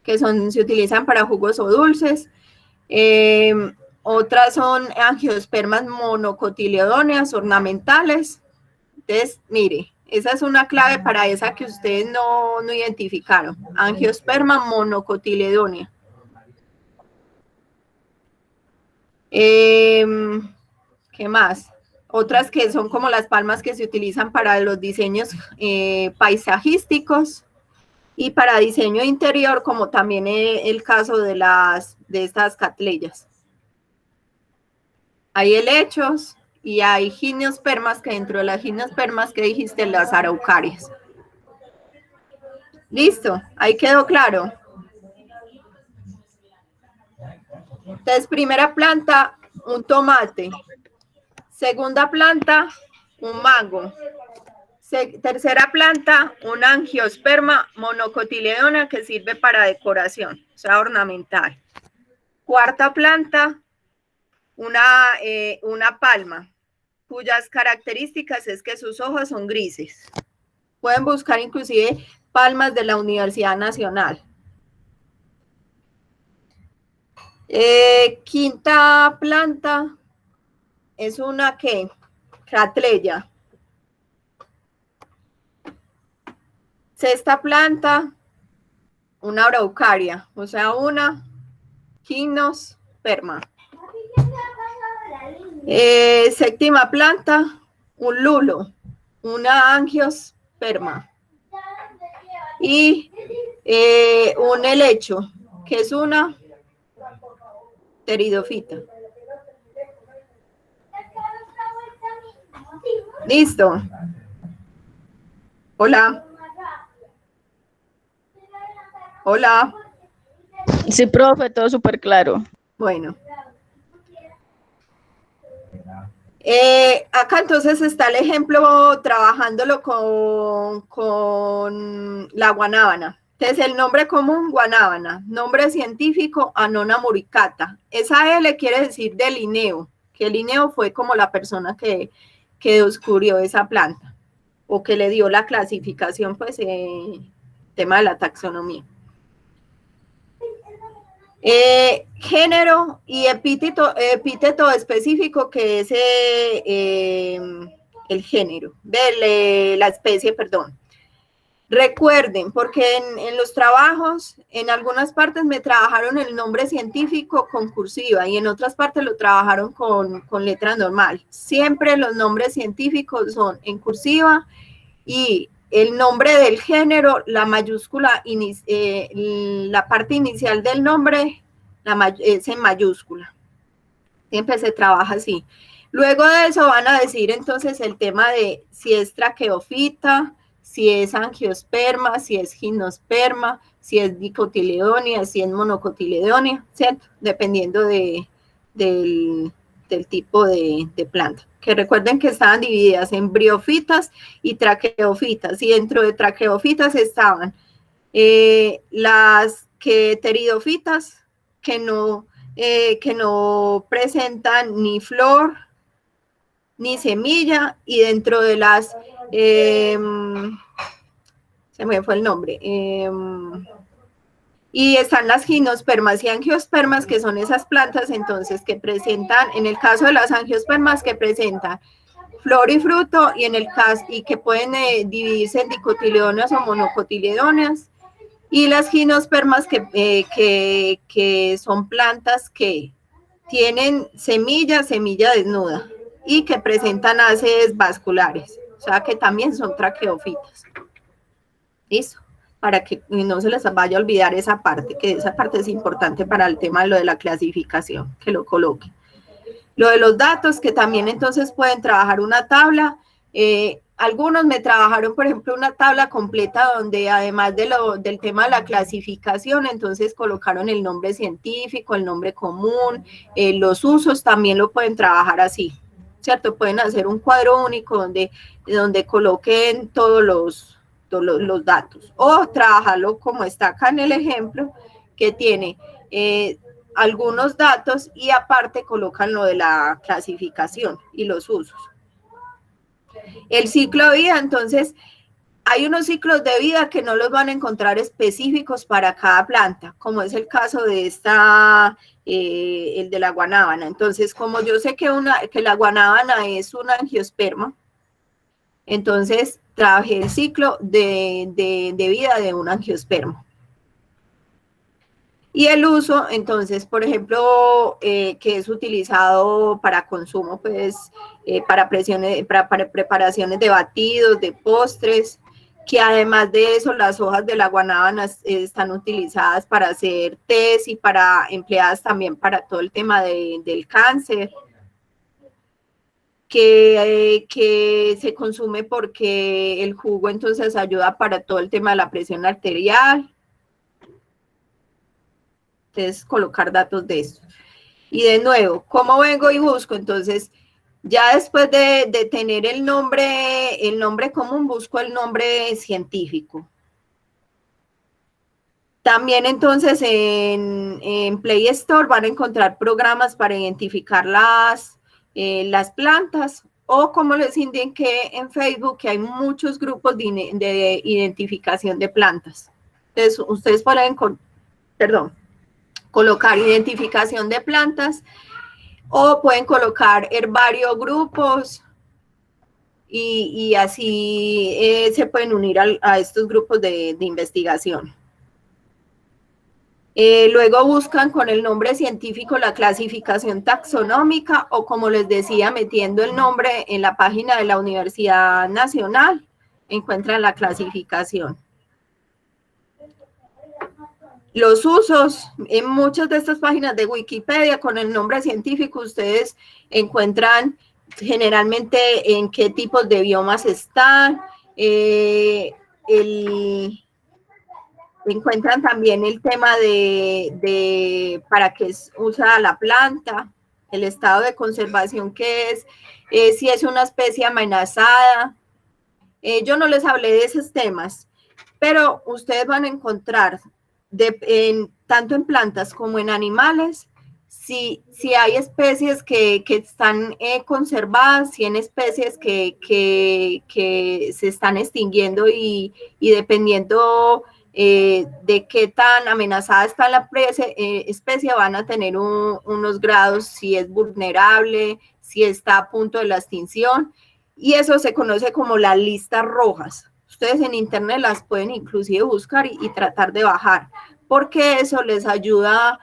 que se utilizan para jugos o dulces. Otras son angiospermas monocotiledóneas ornamentales. Entonces, mire, esa es una clave para esa que ustedes no identificaron. Angiosperma monocotiledónea. ¿Qué más? Otras que son como las palmas que se utilizan para los diseños paisajísticos y para diseño interior, como también el caso de estas catleyas. Hay helechos y hay gimnospermas, que dentro de las gimnospermas que dijiste, las araucarias. Listo, ahí quedó claro. Entonces, primera planta, un tomate. Segunda planta, un mango. Tercera planta, una angiosperma monocotiledona que sirve para decoración, o sea, ornamental. Cuarta planta, una palma, cuyas características es que sus hojas son grises. Pueden buscar inclusive palmas de la Universidad Nacional. Quinta planta es una ¿qué? Catleya. Sexta planta, una araucaria, o sea, una gimnosperma. Séptima planta, un lulo, una angiosperma. Y un helecho, que es una pteridofita. Listo. Hola. Hola. Sí, profe, todo súper claro. Bueno. Acá entonces está el ejemplo trabajándolo con la guanábana. Entonces el nombre común, guanábana. Nombre científico, Annona muricata. Esa L quiere decir de Linneo, que Linneo fue como la persona que descubrió esa planta o que le dio la clasificación, pues, tema de la taxonomía. Género y epíteto específico, que es el género, de la especie, perdón. Recuerden, porque en los trabajos, en algunas partes me trabajaron el nombre científico con cursiva y en otras partes lo trabajaron con letra normal. Siempre los nombres científicos son en cursiva y el nombre del género, la mayúscula, la parte inicial del nombre es en mayúscula. Siempre se trabaja así. Luego de eso van a decir entonces el tema de si es traqueofita, si es angiosperma, si es gimnosperma, si es dicotiledonia, si es monocotiledonia, ¿cierto? Dependiendo del tipo de planta. Que recuerden que estaban divididas en briofitas y traqueofitas, y dentro de traqueofitas estaban las pteridofitas que no presentan ni flor ni semilla, y dentro de las se me fue el nombre, y están las gimnospermas y angiospermas, que son esas plantas entonces que presentan, en el caso de las angiospermas, que presentan flor y fruto, y en el caso, y que pueden dividirse en dicotiledóneas o monocotiledóneas, y las gimnospermas que son plantas que tienen semilla desnuda y que presentan haces vasculares, o sea que también son traqueofitas. ¿Listo? Para que no se les vaya a olvidar esa parte, que esa parte es importante para el tema de lo de la clasificación, que lo coloquen. Lo de los datos, que también entonces pueden trabajar una tabla. Algunos me trabajaron, por ejemplo, una tabla completa donde además del tema de la clasificación, entonces colocaron el nombre científico, el nombre común, los usos también lo pueden trabajar así, ¿cierto? Pueden hacer un cuadro único donde coloquen todos los datos, o trabajarlo como está acá en el ejemplo, que tiene algunos datos y aparte colocan lo de la clasificación y los usos. El ciclo de vida, entonces, hay unos ciclos de vida que no los van a encontrar específicos para cada planta, como es el caso de el de la guanábana. Entonces, como yo sé que la guanábana es una angiosperma, entonces trabajé el ciclo de vida de un angiosperma. Y el uso, entonces, por ejemplo, que es utilizado para consumo, pues, para preparaciones de batidos, de postres, que además de eso, las hojas de la guanábana están utilizadas para hacer tés y empleadas también para todo el tema del cáncer, que se consume porque el jugo entonces ayuda para todo el tema de la presión arterial. Entonces, colocar datos de esto. Y de nuevo, ¿cómo vengo y busco? Entonces, Ya después de tener el nombre común, busco el nombre científico. También entonces en Play Store van a encontrar programas para identificar las plantas, o como les indiqué en Facebook, que hay muchos grupos de identificación de plantas. Entonces ustedes pueden, colocar identificación de plantas, o pueden colocar herbario grupos, y así se pueden unir a estos grupos de investigación. Luego buscan con el nombre científico la clasificación taxonómica, o como les decía, metiendo el nombre en la página de la Universidad Nacional, encuentran la clasificación. Los usos, en muchas de estas páginas de Wikipedia con el nombre científico, ustedes encuentran generalmente en qué tipos de biomas están, encuentran también el tema de para qué usa la planta, el estado de conservación que es, si es una especie amenazada. Yo no les hablé de esos temas, pero ustedes van a encontrar tanto en plantas como en animales, si hay especies que están conservadas, si hay especies que se están extinguiendo, y dependiendo de qué tan amenazada está la especie, van a tener unos grados, si es vulnerable, si está a punto de la extinción, y eso se conoce como las listas rojas. Ustedes en internet las pueden inclusive buscar y tratar de bajar, porque eso les ayuda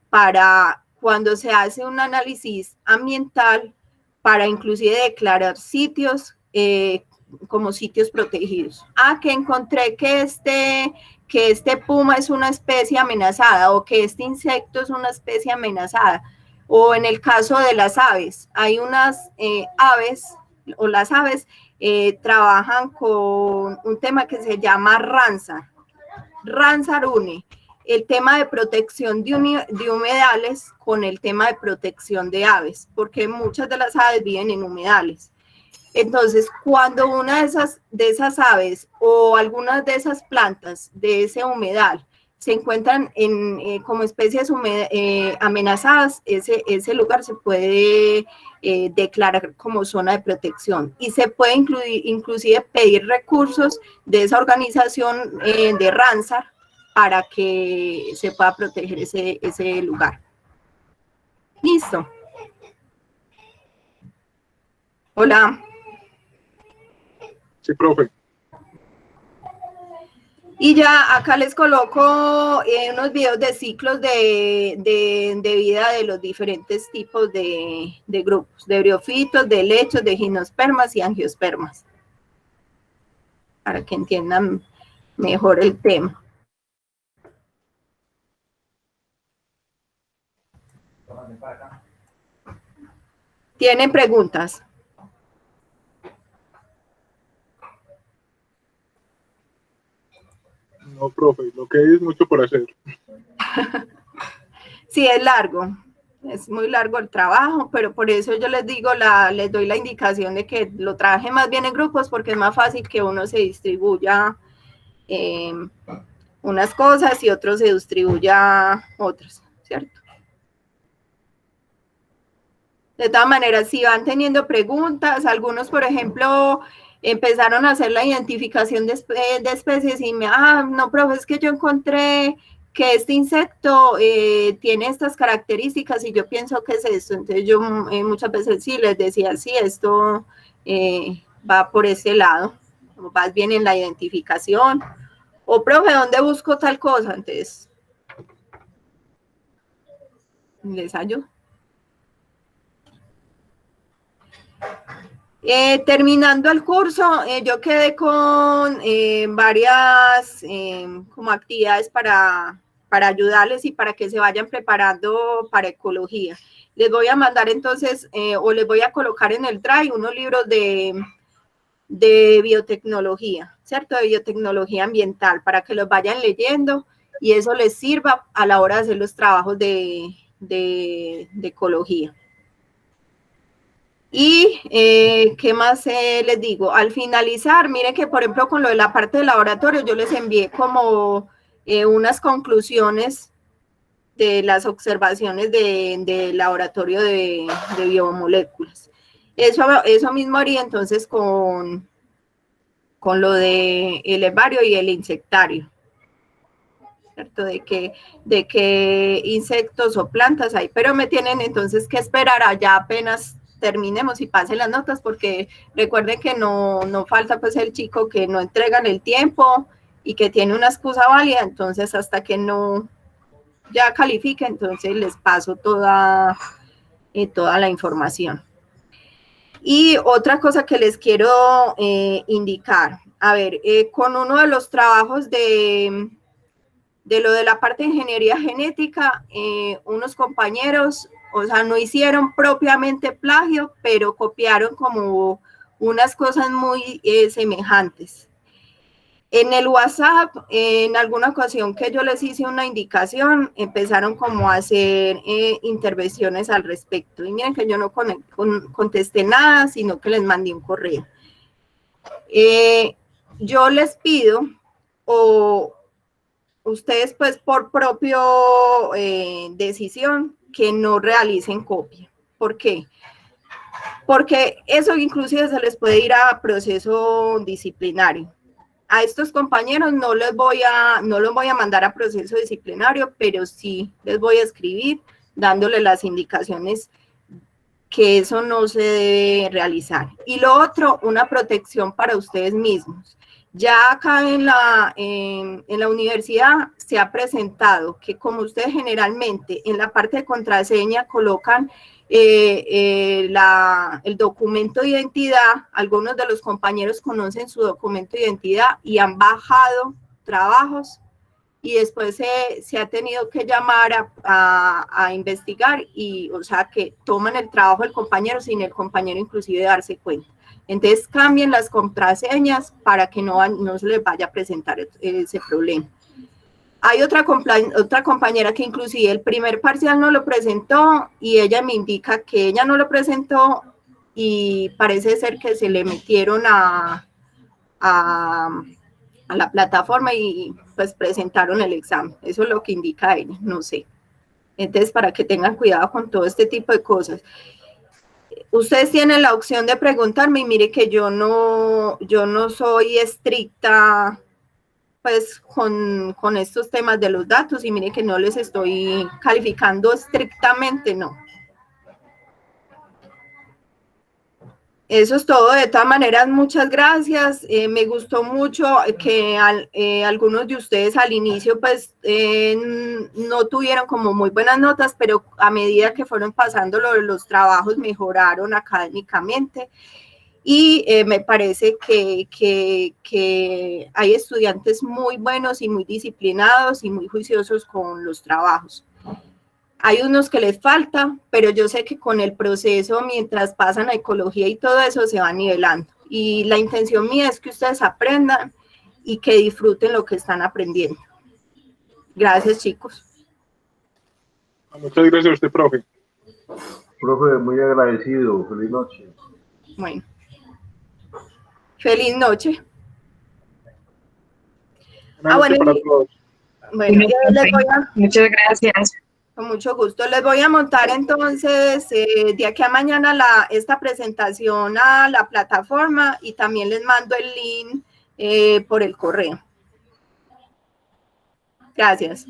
para cuando se hace un análisis ambiental, para inclusive declarar sitios como sitios protegidos. Que encontré que este puma es una especie amenazada, o que este insecto es una especie amenazada. O en el caso de las aves, hay unas aves, o las aves trabajan con un tema que se llama Ramsar. Ramsar une el tema de protección de humedales con el tema de protección de aves, porque muchas de las aves viven en humedales. Entonces, cuando una de esas aves o algunas de esas plantas de ese humedal se encuentran como especies amenazadas, ese lugar se puede declarar como zona de protección, y se puede inclusive pedir recursos de esa organización de Ramsar para que se pueda proteger ese lugar. Listo. Hola. Sí, profe. Y ya acá les coloco unos videos de ciclos de vida de los diferentes tipos de grupos, de briofitos, de helechos, de gimnospermas y angiospermas, para que entiendan mejor el tema. ¿Tienen preguntas? No, profe, lo que hay es mucho por hacer. Sí, es largo, es muy largo el trabajo, pero por eso yo les digo, les doy la indicación de que lo trabaje más bien en grupos, porque es más fácil que uno se distribuya unas cosas y otro se distribuya otras, ¿cierto? De todas maneras, si van teniendo preguntas, algunos, por ejemplo, empezaron a hacer la identificación de especies y no, profe, es que yo encontré que este insecto tiene estas características y yo pienso que es esto. Entonces yo muchas veces sí les decía, sí, esto va por ese lado, vas bien en la identificación, o profe, ¿dónde busco tal cosa? Entonces, les ayudo. Terminando el curso, yo quedé con varias como actividades para ayudarles y para que se vayan preparando para ecología. Les voy a mandar entonces, o les voy a colocar en el Drive unos libros de biotecnología, ¿cierto? De biotecnología ambiental, para que los vayan leyendo y eso les sirva a la hora de hacer los trabajos de ecología. Y, ¿qué más les digo? Al finalizar, miren que, por ejemplo, con lo de la parte del laboratorio, yo les envié como unas conclusiones de las observaciones del laboratorio de biomoléculas. Eso mismo haría entonces con lo del herbario y el insectario, ¿cierto? De qué insectos o plantas hay, pero me tienen entonces que esperar allá apenas terminemos y pasen las notas, porque recuerden que no falta pues el chico que no entregan el tiempo y que tiene una excusa válida, entonces hasta que no ya califique, entonces les paso toda la información. Y otra cosa que les quiero indicar, a ver, con uno de los trabajos de lo de la parte de ingeniería genética, unos compañeros, o sea, no hicieron propiamente plagio, pero copiaron como unas cosas muy semejantes. En el WhatsApp, en alguna ocasión que yo les hice una indicación, empezaron como a hacer intervenciones al respecto. Y miren que yo no contesté nada, sino que les mandé un correo. Yo les pido, o ustedes pues por propio decisión, que no realicen copia. ¿Por qué? Porque eso inclusive se les puede ir a proceso disciplinario. A estos compañeros no los voy a mandar a proceso disciplinario, pero sí les voy a escribir dándole las indicaciones que eso no se debe realizar. Y lo otro, una protección para ustedes mismos. Ya acá en la universidad se ha presentado que, como ustedes generalmente en la parte de contraseña colocan el documento de identidad, algunos de los compañeros conocen su documento de identidad y han bajado trabajos y después se ha tenido que llamar a investigar, y o sea que toman el trabajo del compañero sin el compañero inclusive darse cuenta. Entonces cambien las contraseñas para que no se les vaya a presentar ese problema. Hay otra compañera que inclusive el primer parcial no lo presentó y ella me indica que ella no lo presentó y parece ser que se le metieron a la plataforma y pues presentaron el examen. Eso es lo que indica ella, no sé. Entonces, para que tengan cuidado con todo este tipo de cosas. Ustedes tienen la opción de preguntarme y mire que yo no soy estricta pues con estos temas de los datos y mire que no les estoy calificando estrictamente, no. Eso es todo. De todas maneras, muchas gracias. Me gustó mucho que algunos de ustedes al inicio pues no tuvieron como muy buenas notas, pero a medida que fueron pasando los trabajos mejoraron académicamente. Y me parece que hay estudiantes muy buenos y muy disciplinados y muy juiciosos con los trabajos. Hay unos que les falta, pero yo sé que con el proceso, mientras pasan a ecología y todo eso, se va nivelando. Y la intención mía es que ustedes aprendan y que disfruten lo que están aprendiendo. Gracias, chicos. Muchas gracias a usted, profe. Profe, muy agradecido. Feliz noche. Bueno. Feliz noche. Buenas noches para todos. Bueno, muchas gracias. Con mucho gusto. Les voy a montar entonces de aquí a mañana esta presentación a la plataforma y también les mando el link por el correo. Gracias.